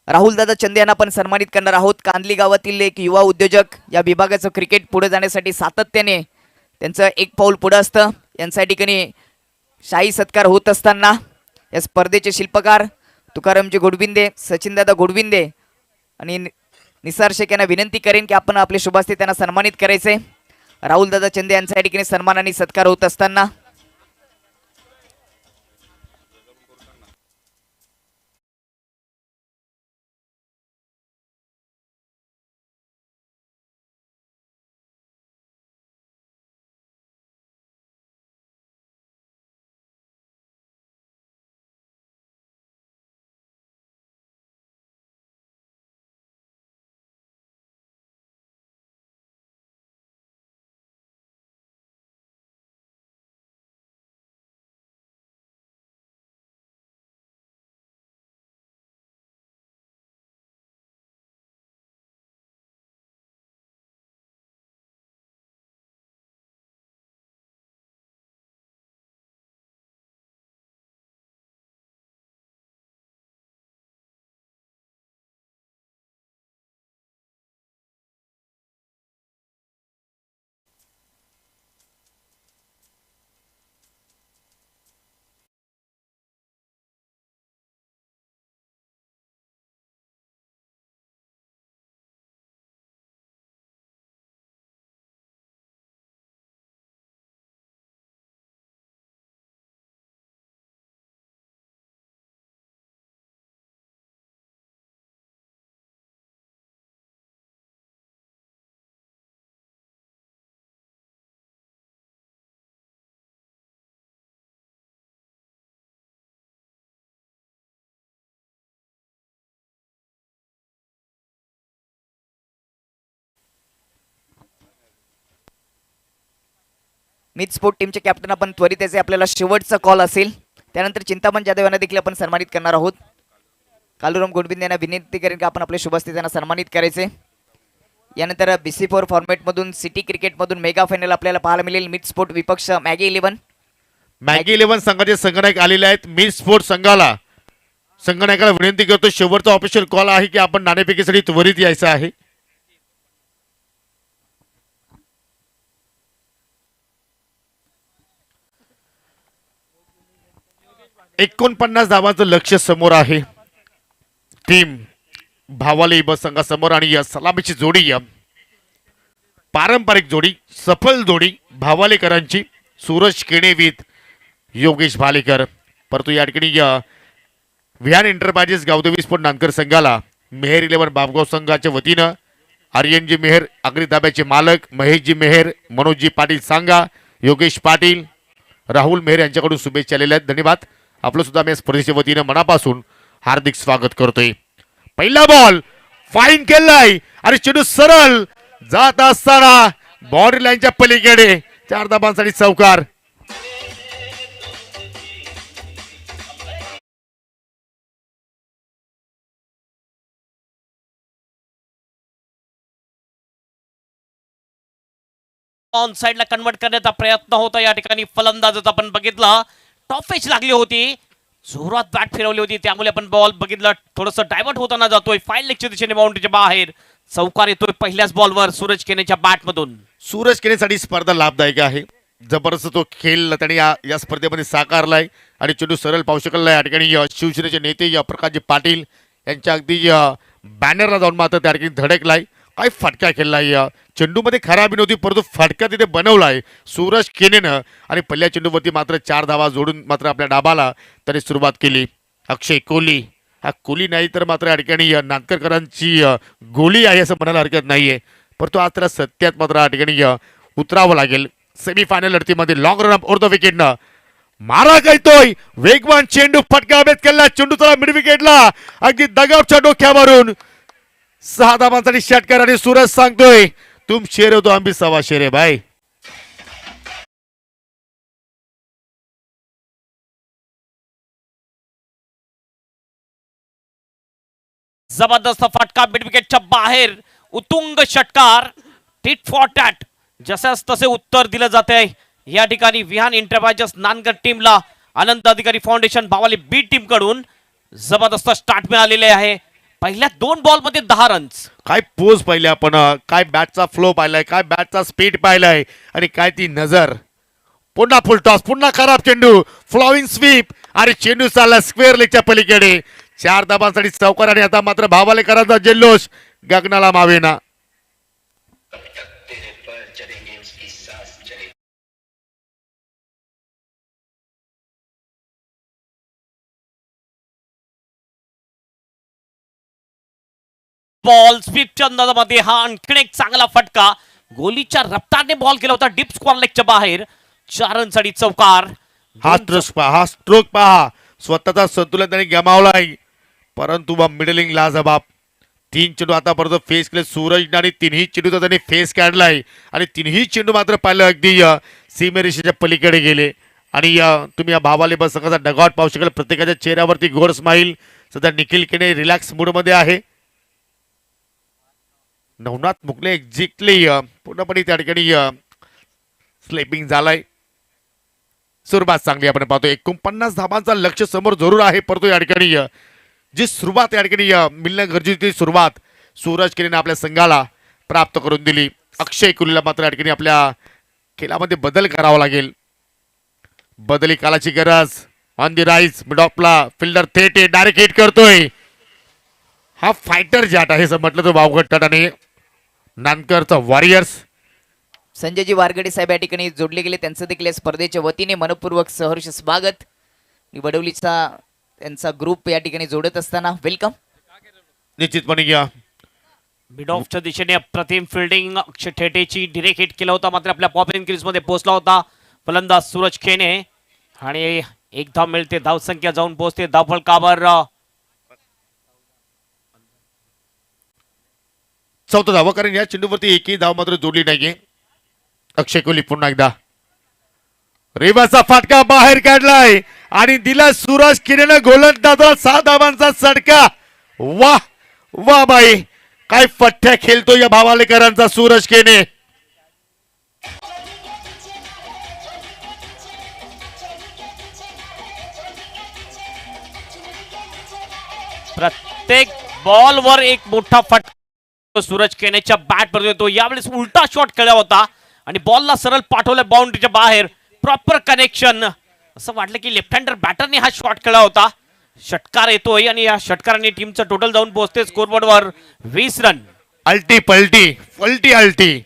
राहुल दादा चंदे यांना आपण सन्मानित करणार आहोत. कांदली गावातील एक युवा उद्योजक, या विभागाचं क्रिकेट पुढे जाण्यासाठी सातत्याने त्यांचं एक पाऊल पुढे असतं. यांच्या ठिकाणी शाही सत्कार होत असताना या स्पर्धेचे शिल्पकार तुकारामजी गोडविंदे, सचिनदादा गोडविंदे आणि निसार शेख यांना विनंती करेन की आपण आपले शुभास्ते त्यांना सन्मानित करायचे. राहुल दादा चंदे यांच्या ठिकाणी सन्मान आणि सत्कार होत असताना मिड स्पोर्ट टीमचे कॅप्टन आपण त्वरित याचे आपल्याला शेवटचा कॉल असेल. त्यानंतर चिंतामण जाधव यांना देखील आपण सन्मानित करणार आहोत. कालुराम गोडविंदे यांना विनंती करेन की आपण आपले शुभस्ते त्यांना सन्मानित करायचे. यानंतर BC4 फॉर्मॅटमधून सिटी क्रिकेटमधून मेगा फायनल आपल्याला पाहायला मिळेल. मिड स्पोर्ट विपक्ष मॅगी 11. मॅगी 11 संघाचे संगणक आलेले आहेत. मिड स्पोर्ट संघनायकाला विनंती करतो, शेवटचा ऑफिशियल कॉल आहे की आपण नाणेफेकीसाठी त्वरित यायचं आहे. 49 धावांचं लक्ष्य समोर आहे. टीम भावाले बस संघासमोर आणि या सलामीची जोडी, पारंपरिक जोडी, सफल जोडी भावालेकरांची, सूरज केणे विथ योगेश भालेकर. परंतु या ठिकाणी व्हियान एंटरप्राइजेस गावदेवी स्पोर्ट नांदकर संघाला मेहर 11 बापगाव संघाच्या वतीनं आर्यनजी मेहर आगरी दाब्याचे मालक, महेशजी मेहर, मनोजजी पाटील सांगा, योगेश पाटील, राहुल मेहर यांच्याकडून शुभेच्छा आलेल्या आहेत. धन्यवाद. आपलं सुद्धा मी स्पर्धेच्या वतीनं मनापासून हार्दिक स्वागत करतोय. पहिला बॉल फाईन केलाय आणि चेंडू सरळ जात असताना बाउंड्री लाईनच्या पलीकडे 4 धाबांसाठी चौकार. ऑन साइडला कन्वर्ट करण्याचा प्रयत्न होता या ठिकाणी फलंदाजच आपण बघितलं टॉप एज लागली होती जोरात बॅट फिरवली होती त्यामुळे आपण बॉल बघितलं थोडंसं डायव्हर्ट होताना जातोय फाईल लेगच्या दिशेने बाउंड्रीच्या बाहेर चौकार येतोय पहिल्याच बॉलवर सूरज केनेच्या बॅट मधून सूरज केनेसाठी स्पर्धा लाभदायक आहे जबरदस्त तो खेळ त्याने या स्पर्धेमध्ये साकारलाय आणि चेंडू सरळ पाहू शकला या ठिकाणी शिवसेनेचे नेते प्रकाशजी पाटील यांच्या अगदी बॅनरला जाऊन मात्र त्या ठिकाणी धडकलाय काय फटका खेळलाय चेंडूमध्ये खराबी नव्हती परंतु फटका तिथे बनवलाय सूरज केनेनं आणि पहिल्या चेंडूवरती मात्र 4 धावा जोडून मात्र आपल्या डाबाला त्याने सुरुवात केली अक्षय कोहली हा कोहली नाही तर मात्र या ठिकाणी नांदकरकरांची गोली आहे असं म्हणायला हरकत नाहीये परंतु आज त्याला सत्यात मात्र या ठिकाणी उतरावं लागेल सेमीफायनल लढतीमध्ये long run up over the विकेटनं मारा करतोय वेगवान चेंडू फटका हवेत केला चेंडू त्याला मिड विकेटला अगदी दगावच्या डोक्यावरून 6 धावांसाठी षटकार आणि सूरज सांगतोय तुम शेर हो तो हम भी सवा शेर है भाई जबरदस्त फटका मिड विकेटच्या बाहेर उतुंग षटकार टिट फॉर टॅट जसंच तसे उत्तर दिलं जाते या ठिकाणी विहान एंटरप्राइजेस नांदगड टीमला आनंद अधिकारी फाउंडेशन भावाली बी टीम कडून जबरदस्त स्टार्ट मिळालेले आहे पहिल्या 2 बॉल मध्ये 10 रन्स काय पोज पाहिले आपण काय बॅटचा फ्लो पाहिलाय काय बॅटचा स्पीड पाहिलाय आणि काय ती नजर पुन्हा फुल टॉस पुन्हा खराब चेंडू फ्लॉविंग स्वीप आणि चेंडू चालला स्क्वेअर लेगच्या पलीकडे 4 धाबांसाठी चौकार आणि आता मात्र भावालेकरांचा जल्लोष गगनाला मावेना बॉल स्वीपच्या अंदाजामध्ये हा आणखीन एक चांगला फटका गोलीच्या रफ्तारने बॉल केला होता डीप स्क्वेअर लेगच्या बाहेर 4 रनसाठी चौकार हा स्ट्रोक पहा स्वतःचा संतुलन त्याने गमावलाय परंतु मिडलिंग लाजबाब 3 चेंडू आतापर्यंत फेस केले सूरज आणि 3ही चेंडूचा त्याने फेस काढलाय आणि 3ही चेंडू मात्र पाहिलं अगदी सीमेरेषेच्या पलीकडे गेले आणि तुम्ही या भावाले बस संघाचा डगआउट पाहू शकाल प्रत्येकाच्या चेहऱ्यावरती गोड स्माईल सध्या निखिल केने रिलॅक्स मूड मध्ये आहे नवनाथ मुकले एक्झॅक्टली पूर्णपणे त्या ठिकाणी स्लेपिंग झालाय सुरुवात चांगली आपण पाहतो 49 धाबांचा लक्ष समोर जरूर आहे परंतु या ठिकाणी जी सुरुवात या ठिकाणी मिळणं गरजेची सुरुवात सूरज केनेने आपल्या संघाला प्राप्त करून दिली अक्षय कोहलीला मात्र या ठिकाणी आपल्या खेळामध्ये बदल करावा लागेल बदली कालाची गरज ऑन दी राईज मिड ऑफला फिल्डर थेट डायरेक्ट हिट करतोय हा फायटर जॅट आहे असं म्हटलं तर वावगट आणि नानकरचा वॉरियर्स संजयजी वारगडे साहेब या ठिकाणी जोडले गेले त्यांचं देखील या स्पर्धेच्या वतीने मनपूर्वक सहर्ष स्वागत वडवलीचा त्यांचा ग्रुप या ठिकाणी जोडत असताना वेलकम निश्चितपणे घ्या मिड ऑफच्या दिशेने अप्रतिम फिल्डिंग अक्षय ठेटेची डिरेक्ट हिट केला होता मात्र आपल्या पॉपिंग क्रीज मध्ये पोहोचला होता फलंदाज सूरज केने आणि एक धाव मिळते धावसंख्या जाऊन पोहोचते धावफलकावर चौथा धावा कारण या चेंडूवरती एकही धाव मात्र जोडली नाहीये अक्षय कोहली पुन्हा एकदा रेवाचा फाटका बाहेर काढलाय आणि दिला सूरज केनेनं गोलंदाजाला 6 धावांचा सडका वाह वाह बाई काय फट्ट्या खेळतो या भावालेकरांचा सूरज केने प्रत्येक बॉलवर एक मोठा फटका सूरज केनेच्या बॅट वर येतो यावेळेस उलटा शॉट खेळला होता आणि बॉलला सरळ पाठवलं बाउंड्रीच्या बाहेर प्रॉपर कनेक्शन असं वाटलं की लेफ्ट हँडर बॅटरने हा शॉट खेळला होता षटकार येतोय आणि या षटकाराने टीमचं टोटल जाऊन पोहोचते स्कोरबोर्डवर 20 रन अल्टी पलटी फलटी अल्टी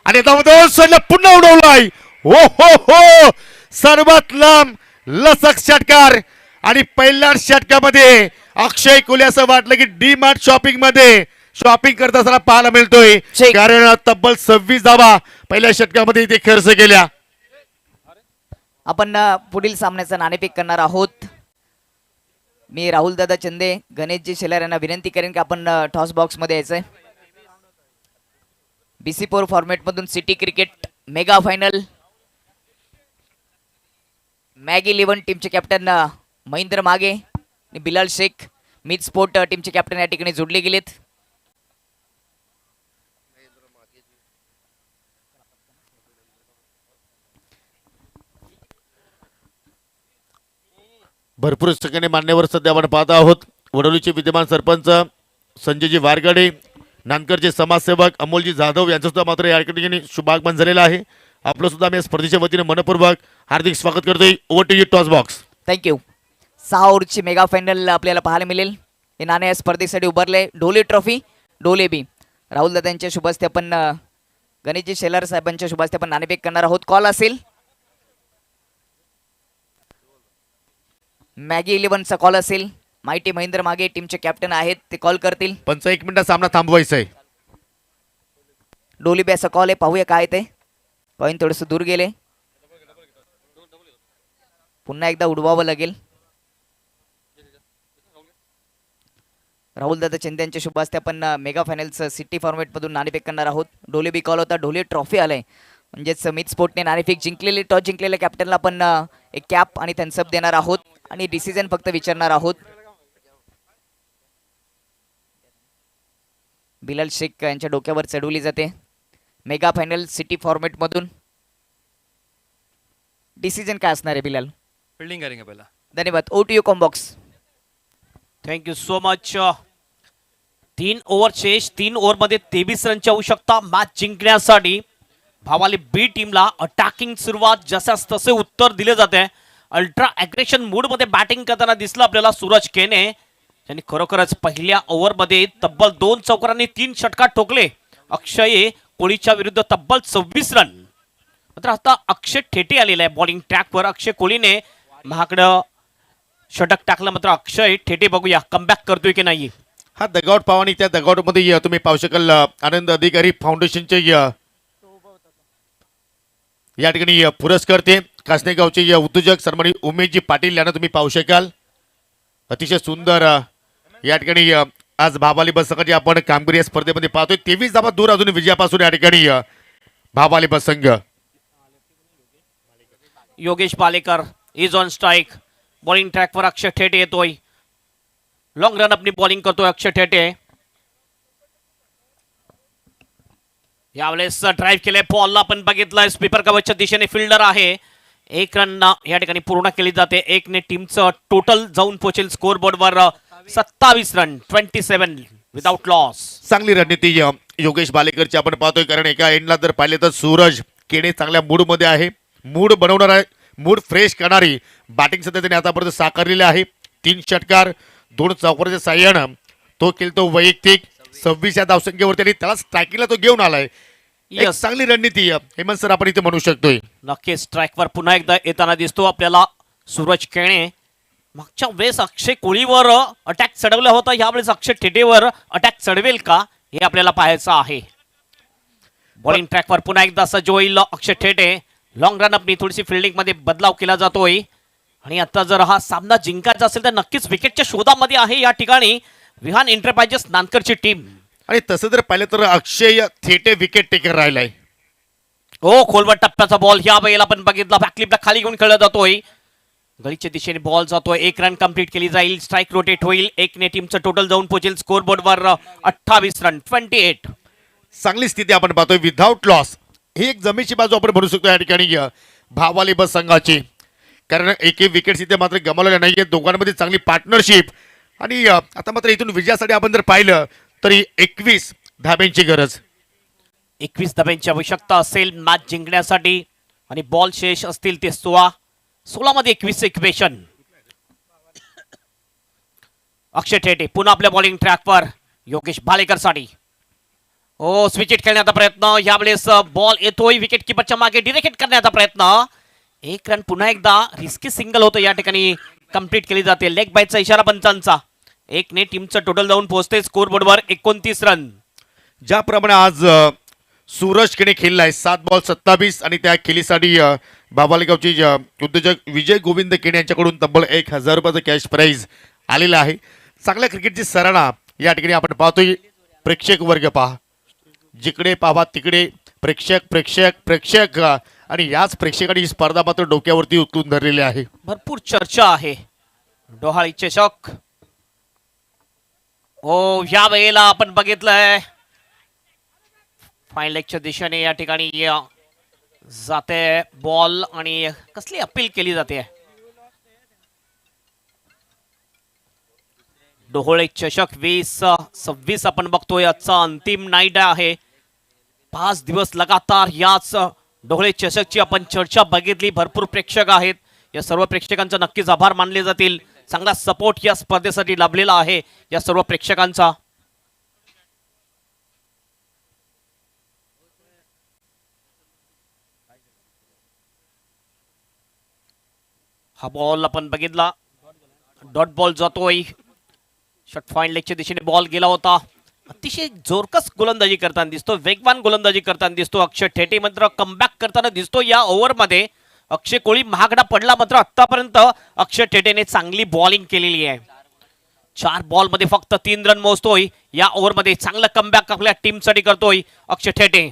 आणि आता पुन्हा उडवलाय हो हो हो सर्वात लांब लचक षटकार आणि पहिल्या षटकामध्ये अक्षय कोहली असं वाटलं की डी मार्ट शॉपिंग मध्ये शॉपिंग करत असताना पाहायला मिळतोय कारण तब्बल 26 धावा पहिल्या षटकामध्ये इथे खर्च केल्या आपण पुढील सामन्याचा नाणेफेक करणार आहोत मी राहुल दादा चंदे गणेशजी शेलार यांना विनंती करेन की आपण टॉस बॉक्स मध्ये यायचंय BC4 फॉर्मॅट मधून सिटी क्रिकेट मेगा फायनल मॅग 11 टीमचे कॅप्टन महेंद्र मागे आणि बिलाल शेख मिड स्पोर्ट टीमचे कॅप्टन या ठिकाणी जोडले गेलेत भरपूर सगळ्यांनी मान्यवर सध्या आपण पाहत आहोत. वडोलीचे विद्यमान सरपंच संजयजी वारगडे, नानकरचे समाजसेवक अमोलजी जाधव यांचं सुद्धा मात्र या ठिकाणी शुभागमन झालेलं आहे. आपलं सुद्धा मी स्पर्धेच्या वतीने मनपूर्वक हार्दिक स्वागत करतोय. Over to you toss box. Thank you. 6 ओव्हरची मेगा फायनल आपल्याला पाहायला मिळेल. हे नाणे या स्पर्धेसाठी उभारले. ढोले ट्रॉफी ढोले बी राहुल दादा यांच्या शुभ हस्ते आपण गणेशजी शेलार साहेबांच्या शुभ हस्ते आपण नाणेफेक करणार आहोत. कॉल असेल मॅगी 11चा कॉल असेल. माहिती महेंद्र मागे टीमचे कॅप्टन आहेत, ते कॉल करतील. 1 मिनिट सामना थांबवायचा आहे. डोली बॅचा कॉल आहे, पाहूया काय ते. कॉइन थोडंसं दूर गेले, पुन्हा एकदा उडवावं लागेल. राहुल दादा चंद यांच्या शुभ हस्ते आपण मेगा फायनलचं सिटी फॉर्मॅटमधून नाणेफेक करणार आहोत. ढोले बी कॉल होता. ढोले ट्रॉफी आलाय, म्हणजेच मित स्पोर्टने नाणेफेक जिंकलेले, टॉस जिंकलेल्या कॅप्टनला आपण एक कॅप आणि थम्सअप देणार आहोत आणि डिसिजन फक्त विचारणार आहोत. बिलाल शेख यांच्या डोक्यावर चढवली जाते मेगा फायनल सिटी फॉर्मॅटमधून. डिसिजन काय असणार आहे बिलाल? फील्डिंग करेंगे पहला. धन्यवाद. ओ टू यू कॉम्बॉक्स. Thank you so much. 3 ओव्हर शेष. 3 ओव्हरमध्ये 23 रनची आवश्यकता मॅच जिंकण्यासाठी. भावाली बी टीमला अटॅकिंग सुरुवात, जसाच तसे उत्तर दिले जाते. अल्ट्रा ॲग्रेशन मूडमध्ये बॅटिंग करताना दिसलं आपल्याला सूरज केने, यांनी खरोखरच पहिल्या ओव्हरमध्ये तब्बल 2 चौकारांनी 3 षटकार ठोकले. अक्षय कोहलीच्या विरुद्ध तब्बल 26 रन. मात्र आता अक्षय ठेटे आलेला आहे बॉलिंग ट्रॅकवर. अक्षय कोहलीने महाकडं षटक टाकलं, मात्र अक्षय ठेटे बघूया कमबॅक करतोय की नाही. हा दगावट पावा आणि त्या दगावटमध्ये तुम्ही पाहू शकाल आनंद अधिकारी फाउंडेशनचे या ठिकाणी पुरस्कर्ते कासनेगावचे उद्योजक सन्मानित उमेशजी पाटील यांना तुम्ही पाहू शकाल. अतिशय सुंदर या ठिकाणी आज भावाली बस संघाची आपण कामगिरी या स्पर्धेमध्ये पाहतोय. 23 धावा दूर अजून विजयापासून या ठिकाणी भावाली बस संघ. Yogesh Balekar is on strike. Bowling ट्रॅकवर अक्षय ठेटे येतोय. लॉंग रन अपनी बॉलिंग करतोय अक्षय ठेटे. यावेळेस ड्राईव्ह केले बॉलला आपण बघितलंय. स्पीपर कवचच्या दिशेने फिल्डर आहे. 1 रन या ठिकाणी पूर्ण केली जाते. 1 ने टीमचं टोटल जाऊन पोहोचेल स्कोर बोर्डवर 27 रन 27 विदाउट लॉस. चांगली रणनीती योगेश बालेकरची आपण पाहतोय, कारण एका एंडला जर पाहिले तर सूरज केने चांगल्या मूड मध्ये आहे. मूड बनवणार आहे, मूड फ्रेश करणारी बॅटिंग सध्या त्याने आतापर्यंत साकारलेली आहे. 3 षटकार 2 चौकाराच्या साह्यानं तो खेळतो वैयक्तिक. 26 या धावसंख्येवर त्यांनी त्याला स्ट्रायकिंगला तो घेऊन आलाय. एक चांगली रणनीती हेमंत सर आपण इथे म्हणू शकतोय. नक्कीच स्ट्राईकवर पुन्हा एकदा येताना दिसतो आपल्याला सूरज केणे. मागच्या वेळेस अक्षय कोहलीवर अटॅक चढवला होता, यावेळेस अक्षय ठेटेवर अटॅक चढवेल का हे आपल्याला पाहायचं आहे. बॉलिंग ट्रॅकवर पुन्हा एकदा सज्ज होईल अक्षय ठेटे. लॉंग रन अपनी थोडीशी फिल्डिंग मध्ये बदलाव केला जातोय आणि आता जर हा सामना जिंकायचा असेल तर नक्कीच विकेटच्या शोधामध्ये आहे या ठिकाणी विहान एंटरप्राइजेस नानकरची टीम. आणि तसं जर पाहिलं तर अक्षय थेटे विकेट टेकर राहिलाय. हो, खोलवर टप्प्याचा बॉल या वेळेला आपण बघितला. बॅकलिपला खाली घेऊन खेळला जातोय. गळीच्या दिशेने बॉल जातोय. 1 रन कंप्लीट केली जाईल. स्ट्राईक रोटेट होईल. 1 ने टीमचं टोटल जाऊन पोहोचेल स्कोर बोर्डवर 28 रन 28. चांगली स्थिती आपण पाहतोय विदाउट लॉस. ही एक जमेची बाजू आपण भरू शकतो या ठिकाणी भावाली बस संघाची, कारण एक विकेट इथे मात्र गमावलेल्या नाहीये. दोघांमध्ये चांगली पार्टनरशिप आणि आता मात्र इथून विजयासाठी आपण जर पाहिलं तरी 21 धाब्यांची गरज. 21 धाब्यांची आवश्यकता असेल मॅच जिंकण्यासाठी आणि बॉल शेष असतील ते 16 मध्ये 21 इक्वेशन. अक्षय ठेटे पुन्हा आपल्या बॉलिंग ट्रॅकवर योगेश भालेकर साठी. हो, स्विच हिट खेळण्याचा प्रयत्न. यावेळेस बॉल येतोय विकेट किपरच्या मागे. डिरेक्ट हिट करण्याचा प्रयत्न. 1 रन पुन्हा एकदा रिस्की सिंगल होतं या ठिकाणी कंप्लीट केली जाते. लेग बायचा इशारा पंचांचा. 1 ने टीमचं टोटल जाऊन पोहोचते स्कोर बोर्डवर 29 रन. ज्याप्रमाणे आज सूरज केने खेळलाय 7 बॉल 27 आणि त्या खेळीसाठी बाबालेगावची उद्योजक विजय गोविंद केने यांच्याकडून तब्बल 1000 रुपयाचं कॅश प्राईज आलेलं आहे. चांगल्या क्रिकेटची सराहना या ठिकाणी आपण पाहतोय. प्रेक्षक वर्ग पहा, जिकडे पाहा तिकडे प्रेक्षक प्रेक्षक प्रेक्षक आणि याच प्रेक्षकांनी ही स्पर्धा मात्र डोक्यावरती उचलून धरलेली आहे. भरपूर चर्चा आहे. डोहाळी चषक. हो, या वेळेला आपण बघितलंय फाईन लेगच्या दिशेने या ठिकाणी जाते बॉल आणि कसली अपील केली जाते. डोहोळे चषक 2026 आपण बघतोय. आजचा अंतिम नाईट आहे. 5 दिवस लगातार याच डोहोळे चषकची आपण चर्चा बघितली. भरपूर प्रेक्षक आहेत. या सर्व प्रेक्षकांचा नक्कीच आभार मानले जातील. चांगला सपोर्ट या स्पर्धेसाठी लाभलेला आहे या सर्व प्रेक्षकांचा. हा बॉल आपण बघितला. डॉट बॉल जातोय. शॉट पॉइंट लेगच्या दिशेने बॉल गेला होता. अतिशय जोरकस गोलंदाजी करताना दिसतो. वेगवान गोलंदाजी करताना दिसतो. अक्षय ठेटे मात्र कमबॅक करताना दिसतो या ओव्हरमध्ये. अक्षय कोळी महागडा पडला मात्र आतापर्यंत अक्षय ठेटेने चांगली बॉलिंग केलेली आहे. 4 बॉलमध्ये फक्त 3 रन मोजतोय. या ओव्हरमध्ये चांगलं कमबॅक आपल्या टीमसाठी करतोय अक्षय ठेटे.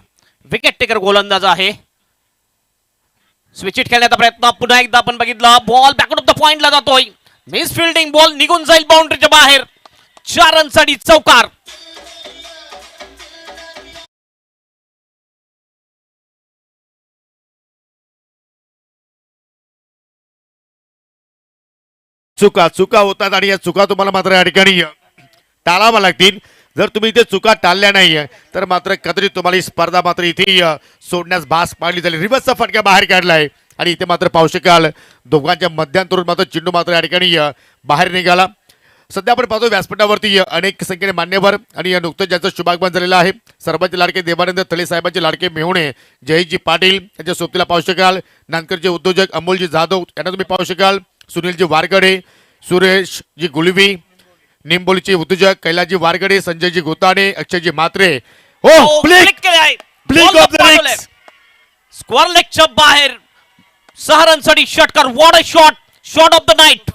विकेट टेकर गोलंदाज आहे. स्विच इट खेळण्याचा प्रयत्न पुन्हा एकदा आपण बघितला. बॉल बॅक ऑफ द पॉइंटला जातोय. Miss fielding. बॉल निघून जाईल बाउंड्रीच्या बाहेर. 4 रनसाठी चौकार. चुका होतात आणि या चुका तुम्हाला मात्र या ठिकाणी टाळाव्या लागतील. जर तुम्ही इथे चुका टाळल्या नाहीये तर मात्र कदाचित तुम्हाला ही स्पर्धा मात्र इथे सोडण्यास भास पाडली झाली. रिव्हर्सचा फटका बाहेर काढलाय आणि इथे मात्र पाहू शकाल दोघांच्या मध्यांतरून मात्र चेंडू मात्र या ठिकाणी बाहेर निघाला. सध्या आपण पाहतो व्यासपीठावरती अनेक संख्येने मान्यवर आणि नुकतंच ज्याचं शुभागमन झालेलं आहे. सर्वांचे लाडके देवानंद थळे साहेबांचे लाडके मेहुणे जयजी पाटील यांच्या सोबतीला पाहू शकाल. नानकरचे उद्योजक अमोलजी जाधव यांना तुम्ही पाहू शकाल. सुनीलजी वारगडे, सुरेशजी गुलवी, निंबोलीचे उद्योजक कैलासजी वारगडे, संजयजी गोताणे, अक्षयजी म्हात्रे. हो ब्लिक केले आहे. ब्लिक ऑफ द रिक्स. स्क्वेअर लेगच्या बाहेर 6 रनसाठी षटकार. What a shot. Shot of the night.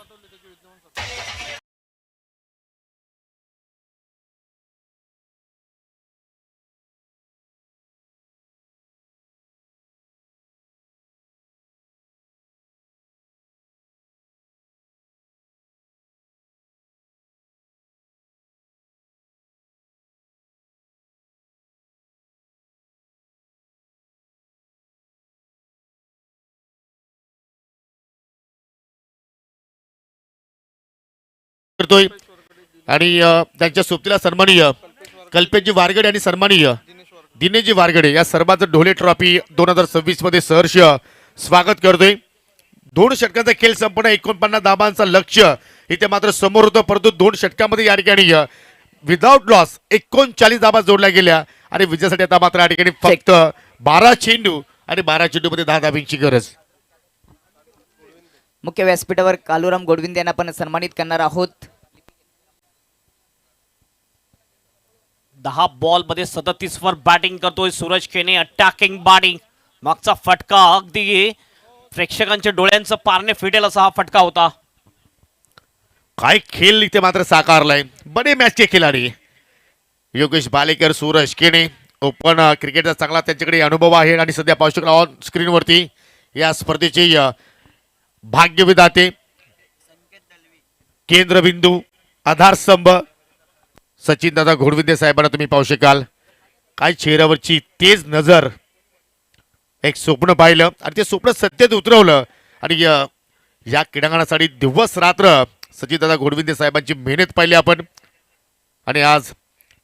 करतोय आणि त्यांच्या सोबतीला सन्माननीय कल्पेशजी वारगडे आणि सन्माननीय दिनेशजी वारगडे या सर्वांचं ढोले ट्रॉफी 2026 मध्ये सहर्ष स्वागत करतोय. 2 षटकांचा खेळ संपन्न 49 धाबांचा लक्ष्य इथे मात्र समोर होतं. परंतु 2 षटकांमध्ये या ठिकाणी विदाउट लॉस 39 धाबा जोडल्या गेल्या आणि विजयासाठी आता मात्र या ठिकाणी फक्त 12 चेंडू आणि 12 चेंडूमध्ये 10 धाब्यांची गरज. मुख्य व्यासपीठावर कालूराम गोडविंदे यांना आपण सन्मानित करणार आहोत. 10 बॉल मध्ये 37 वर बॅटिंग करतोय सूरज खेने. Attacking batting. मागचा फटका अगदी प्रेक्षकांच्या डोळ्यांचं पारणे फिटेल असा हा फटका होता. काय खेळ इथे मात्र साकारलाय. बडे मॅचचे खिलाडी योगेश बालेकर, सूरज केणे. ओपन क्रिकेटचा चांगला त्यांच्याकडे अनुभव आहे आणि सध्या पाहू शकला ऑन स्क्रीनवरती या स्पर्धेचे भाग्यविधाते, केंद्रबिंदू, आधारस्तंभ सचिन दादा घोडविंदे साहेबांना तुम्ही पाहू शकाल. काय चेहऱ्यावरची तेज नजर. एक स्वप्न पाहिलं आणि ते स्वप्न सत्यात उतरवलं आणि या क्रीडांगणासाठी दिवस रात्र सचिन दादा घोडविंदे साहेबांची मेहनत पाहिली आपण. आणि आज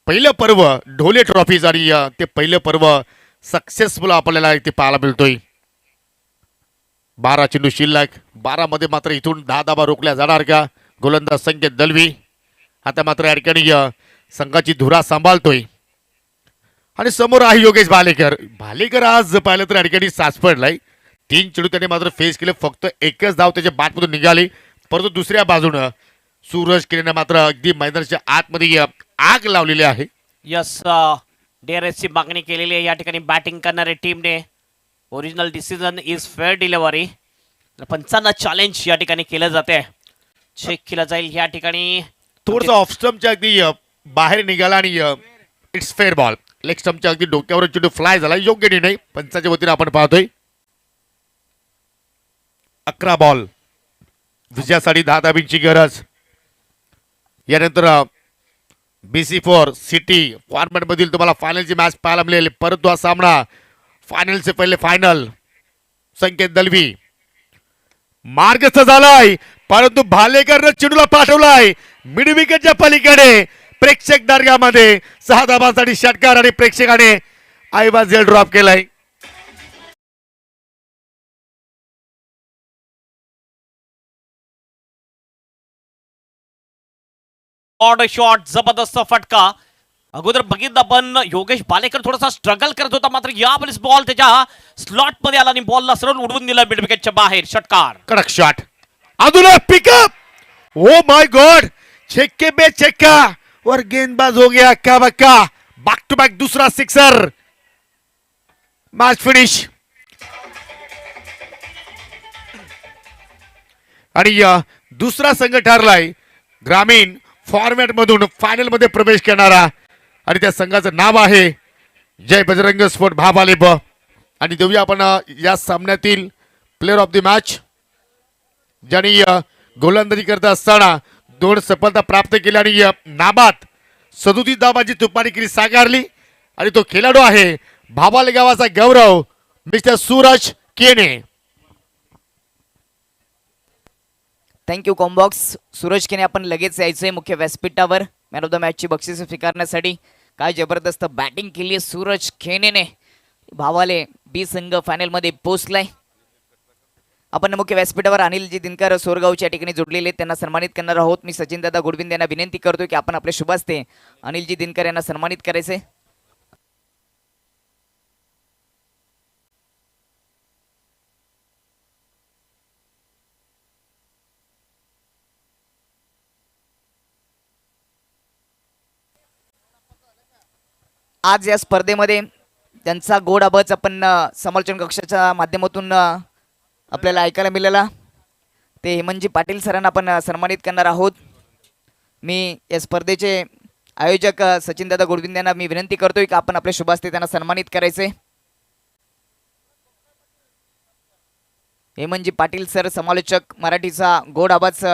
पहिलं पर्व ढोले ट्रॉफीज आणि ते पहिलं पर्व सक्सेसफुल आपल्याला इथे पाहायला मिळतोय. 12 चेंडू शिल्लक. 12 मध्ये मात्र इथून 10 धाबा रोखल्या जाणार का? गोलंदाज संकेत दलवी आता मात्र या ठिकाणी संघाची धुरा सांभाळतोय आणि समोर आहे योगेश भालेकर आज पाहिलं तर या ठिकाणी साच पडलाय. 3 चेंडू त्याने मात्र फेस केले. फक्त एकच धाव त्याच्या बॅटमधून निघाली. परंतु दुसऱ्या बाजूनं सूरज केने मात्र अगदी मैदानाच्या आतमध्ये आग लावलेली आहे. यस, DRS ची मागणी केलेली आहे या ठिकाणी बॅटिंग करणाऱ्या टीमने. Original decision is fair delivery. 55 challenge या ठिकाणी केलं जाते. चेक केलं जाईल या ठिकाणी. थोडंसं ऑफ स्टंपच्या अगदी बाहेर निघाला आणि इट्स फेअर बॉल. लेग स्टंपच्या अगदी डोक्यावर चेंडू फ्लाय झाला. योग्य निर्णय पंचाच्या वतीने आपण पाहतोय. 11 बॉल विजयासाठी 10 धाबींची गरज. यानंतर BC4 सिटी फॉर्मॅट मधील तुम्हाला फायनलची मॅच पाहायला मिळेल. परंतु हा सामना फायनलचे पहिले फायनल संकेत दलवी मार्गस्थ झालाय, परंतु भालेकरनं चेंडूला पाठवलाय मिड विकेटच्या पलीकडे. प्रेक्षक दर्गामध्ये 6 धावांसाठी षटकार आणि प्रेक्षकाने आईबा झेल ड्रॉप केलाय. ऑड शॉट, जबरदस्त फटका. अगोदर बघितलं आपण योगेश बालेकर थोडासा स्ट्रगल करत होता, मात्र यावेळेस बॉल त्याच्या स्लॉट मध्ये आला आणि बॉलला सरळ उडवून दिला मिड विकेटच्या बाहेर. षटकार. कडक शॉट, अजून पिकअप. ओ माय गॉड, छक्के पे छक्का और गेंदबाज हो गया अक्का बक्का. बैक टू बैक दूसरा सिक्सर. Match finish. आणि दुसरा संघ ठरलाय ग्रामीण फॉर्मॅट मधून फायनल मध्ये प्रवेश करणारा, आणि त्या संघाचं नाव आहे जय बजरंग स्पोर्ट भाबालेब. आणि देऊया आपण या सामन्यातील प्लेअर ऑफ द मॅच, ज्यांनी गोलंदाजी करत असताना 2 सफलता प्राप्त केल्या आणि नाबाद 37 धावांची तुपारी केली साकारली. आणि तो खेळाडू आहे भाबाले गावाचा गौरव, मिस्टर सूरज केने. Thank you combox. सूरज केने आपण लगेच यायचंय मुख्य व्यासपीठावर मॅन ऑफ द मॅचची बक्षीस स्वीकारण्यासाठी. काय जबरदस्त बॅटिंग केली आहे सूरज खेनेने. भावाले बी संघ फायनलमध्ये पोहोचलाय. आपण मुख्य व्यासपीठावर अनिलजी दिनकर सोरगावच्या ठिकाणी जोडलेले आहेत, त्यांना सन्मानित करणार आहोत. मी सचिन दादा गुडविंद यांना विनंती करतो की आपण आपले शुभ हस्ते अनिलजी दिनकर यांना सन्मानित करायचे. आज या स्पर्धेमध्ये त्यांचा गोड आवाज आपण समालोचन कक्षाच्या माध्यमातून आपल्याला ऐकायला मिळाला. ते हेमंतजी पाटील सरांना आपण सन्मानित करणार आहोत. मी या स्पर्धेचे आयोजक सचिनदादा गुडविंद यांना मी विनंती करतोय की आपण आपले शुभ हस्ते त्यांना सन्मानित करायचे. हेमंतजी पाटील सर, समालोचक, मराठीचा गोड आवाज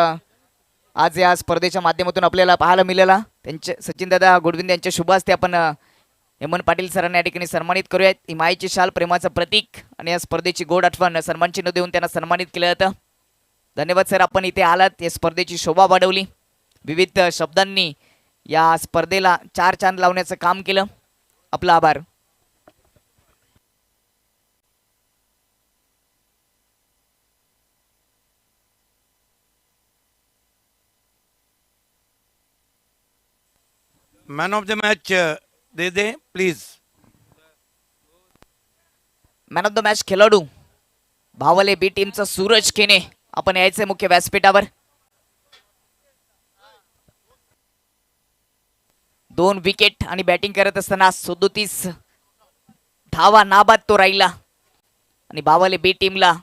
आज या स्पर्धेच्या माध्यमातून आपल्याला पाहायला मिळाला. त्यांचे सचिनदादा गुडविंद यांच्या शुभ हस्ते आपण हेमंत पाटील सरांना या ठिकाणी सन्मानित करूयात. हिमाईची शाल प्रेमाचं प्रतीक आणि या स्पर्धेची गोड आठवण सन्मान चिन्ह देऊन त्यांना सन्मानित केलं जातं. धन्यवाद सर, आपण इथे आलात, या स्पर्धेची शोभा वाढवली. विविध शब्दांनी या स्पर्धेला 4 चांद लावण्याचं काम केलं. आपला आभार. Man of the match they they please. Man of the match खेळाडू भावले बी टीमचा सूरज केने. आपण यायचंय मुख्य व्यासपीठावर. 2 विकेट आणि बॅटिंग करत असताना 37 धावा नाबाद तो राहिला. आणि भावले बी टीमला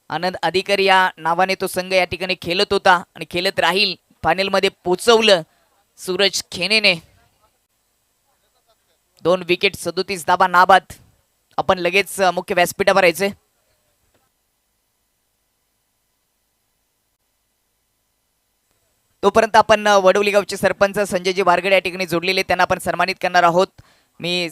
आनंद अधिकारी या नावाने तो संघ या ठिकाणी खेळत होता आणि खेळत राहील. फायनल मध्ये पोहोचवलं सूरज खेनेने. 2 विकेट, 37 धावा नाबाद. आपण लगेच मुख्य व्यासपीठावर यायचे. तोपर्यंत आपण वडवली गावचे सरपंच संजयजी वारगडे या ठिकाणी जोडलेले, त्यांना आपण सन्मानित करणार आहोत. मी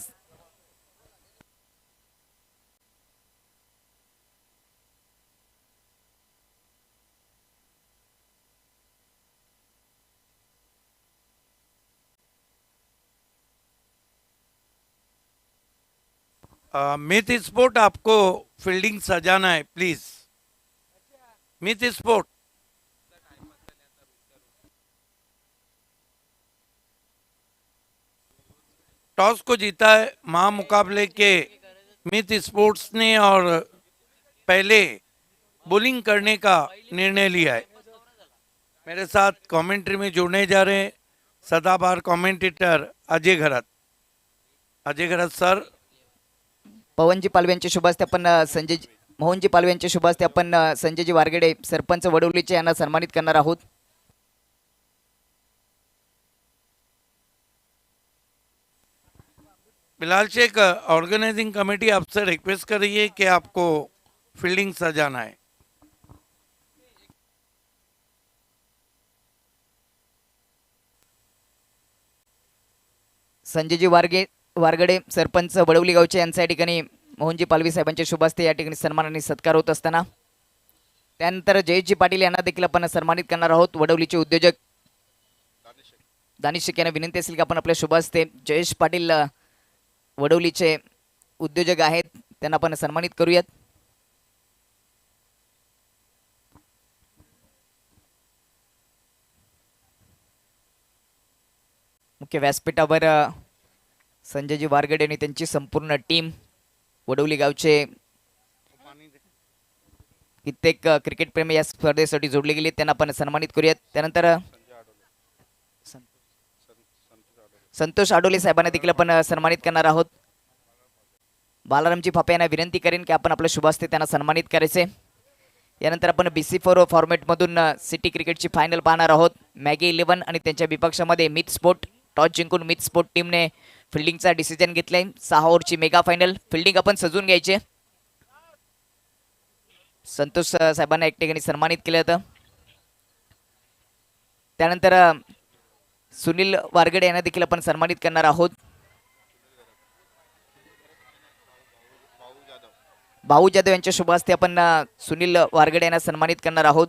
मित स्पोर्ट आपको फील्डिंग सजाना है प्लीज. मित स्पोर्ट. टॉस को जीता है महामुकाबले के मित स्पोर्ट्स ने और पहले बॉलिंग करने का निर्णय लिया है. मेरे साथ कमेंट्री में जुड़ने जा रहे हैं सदाबहार कमेंटेटर अजय घरत. अजय घरत सर. पवनजी पालवे यांचे शुभ हस्ते आपण मोहनजी पालवे यांचे शुभ हस्ते आपण संजयजी वारगडे सरपंच वडवलीचे यांना सन्मानित करणार आहोत. बिलाल शेख, ऑर्गेनाइजिंग कमेटी आपसे रिक्वेस्ट कर रही है कि आपको फील्डिंग सजाना है. संजयजी वारगडे सरपंच वडवली गावचे यांच्या या ठिकाणी मोहनजी पालवी साहेबांच्या शुभ हस्ते या ठिकाणी सन्मान आणि सत्कार होत असताना त्यानंतर जयेशजी पाटील यांना देखील आपण सन्मानित करणार आहोत. वडवलीचे उद्योजक दानिश शेख यांना विनंती असेल की आपण आपल्या शुभ हस्ते जयेश पाटील वडवलीचे उद्योजक आहेत त्यांना आपण सन्मानित करूयात. मुख्य व्यासपीठावर संजयजी वारगडे आणि त्यांची संपूर्ण टीम वडवली गावचे कित्येक क्रिकेट प्रेमी या स्पर्धेसाठी जोडले गेले त्यांना आपण सन्मानित करूयात. त्यानंतर संतोष आडोले साहेबांना देखील आपण सन्मानित करणार आहोत. बालारामजी फापे यांना विनंती करेन की आपण आपल्या शुभ हस्ते त्यांना सन्मानित करायचे. यानंतर आपण BC4 फॉर्मॅटमधून सिटी क्रिकेटची फायनल पाहणार आहोत. मॅगी 11 आणि त्यांच्या विपक्षामध्ये मिथ स्पोर्ट. टॉस जिंकून मिथ स्पोर्ट टीमने फिल्डिंगचा डिसिजन घेतलाय. 6 ओव्हरची मेगा फायनल. फिल्डिंग आपण सजून घ्यायचे. संतोष साहेबांना एक ठिकाणी सन्मानित केलं होतं. त्यानंतर सुनील वारगडे यांना देखील आपण सन्मानित करणार आहोत. भाऊ जाधव यांच्या शुभ हस्ते आपण सुनील वारगडे यांना सन्मानित करणार आहोत.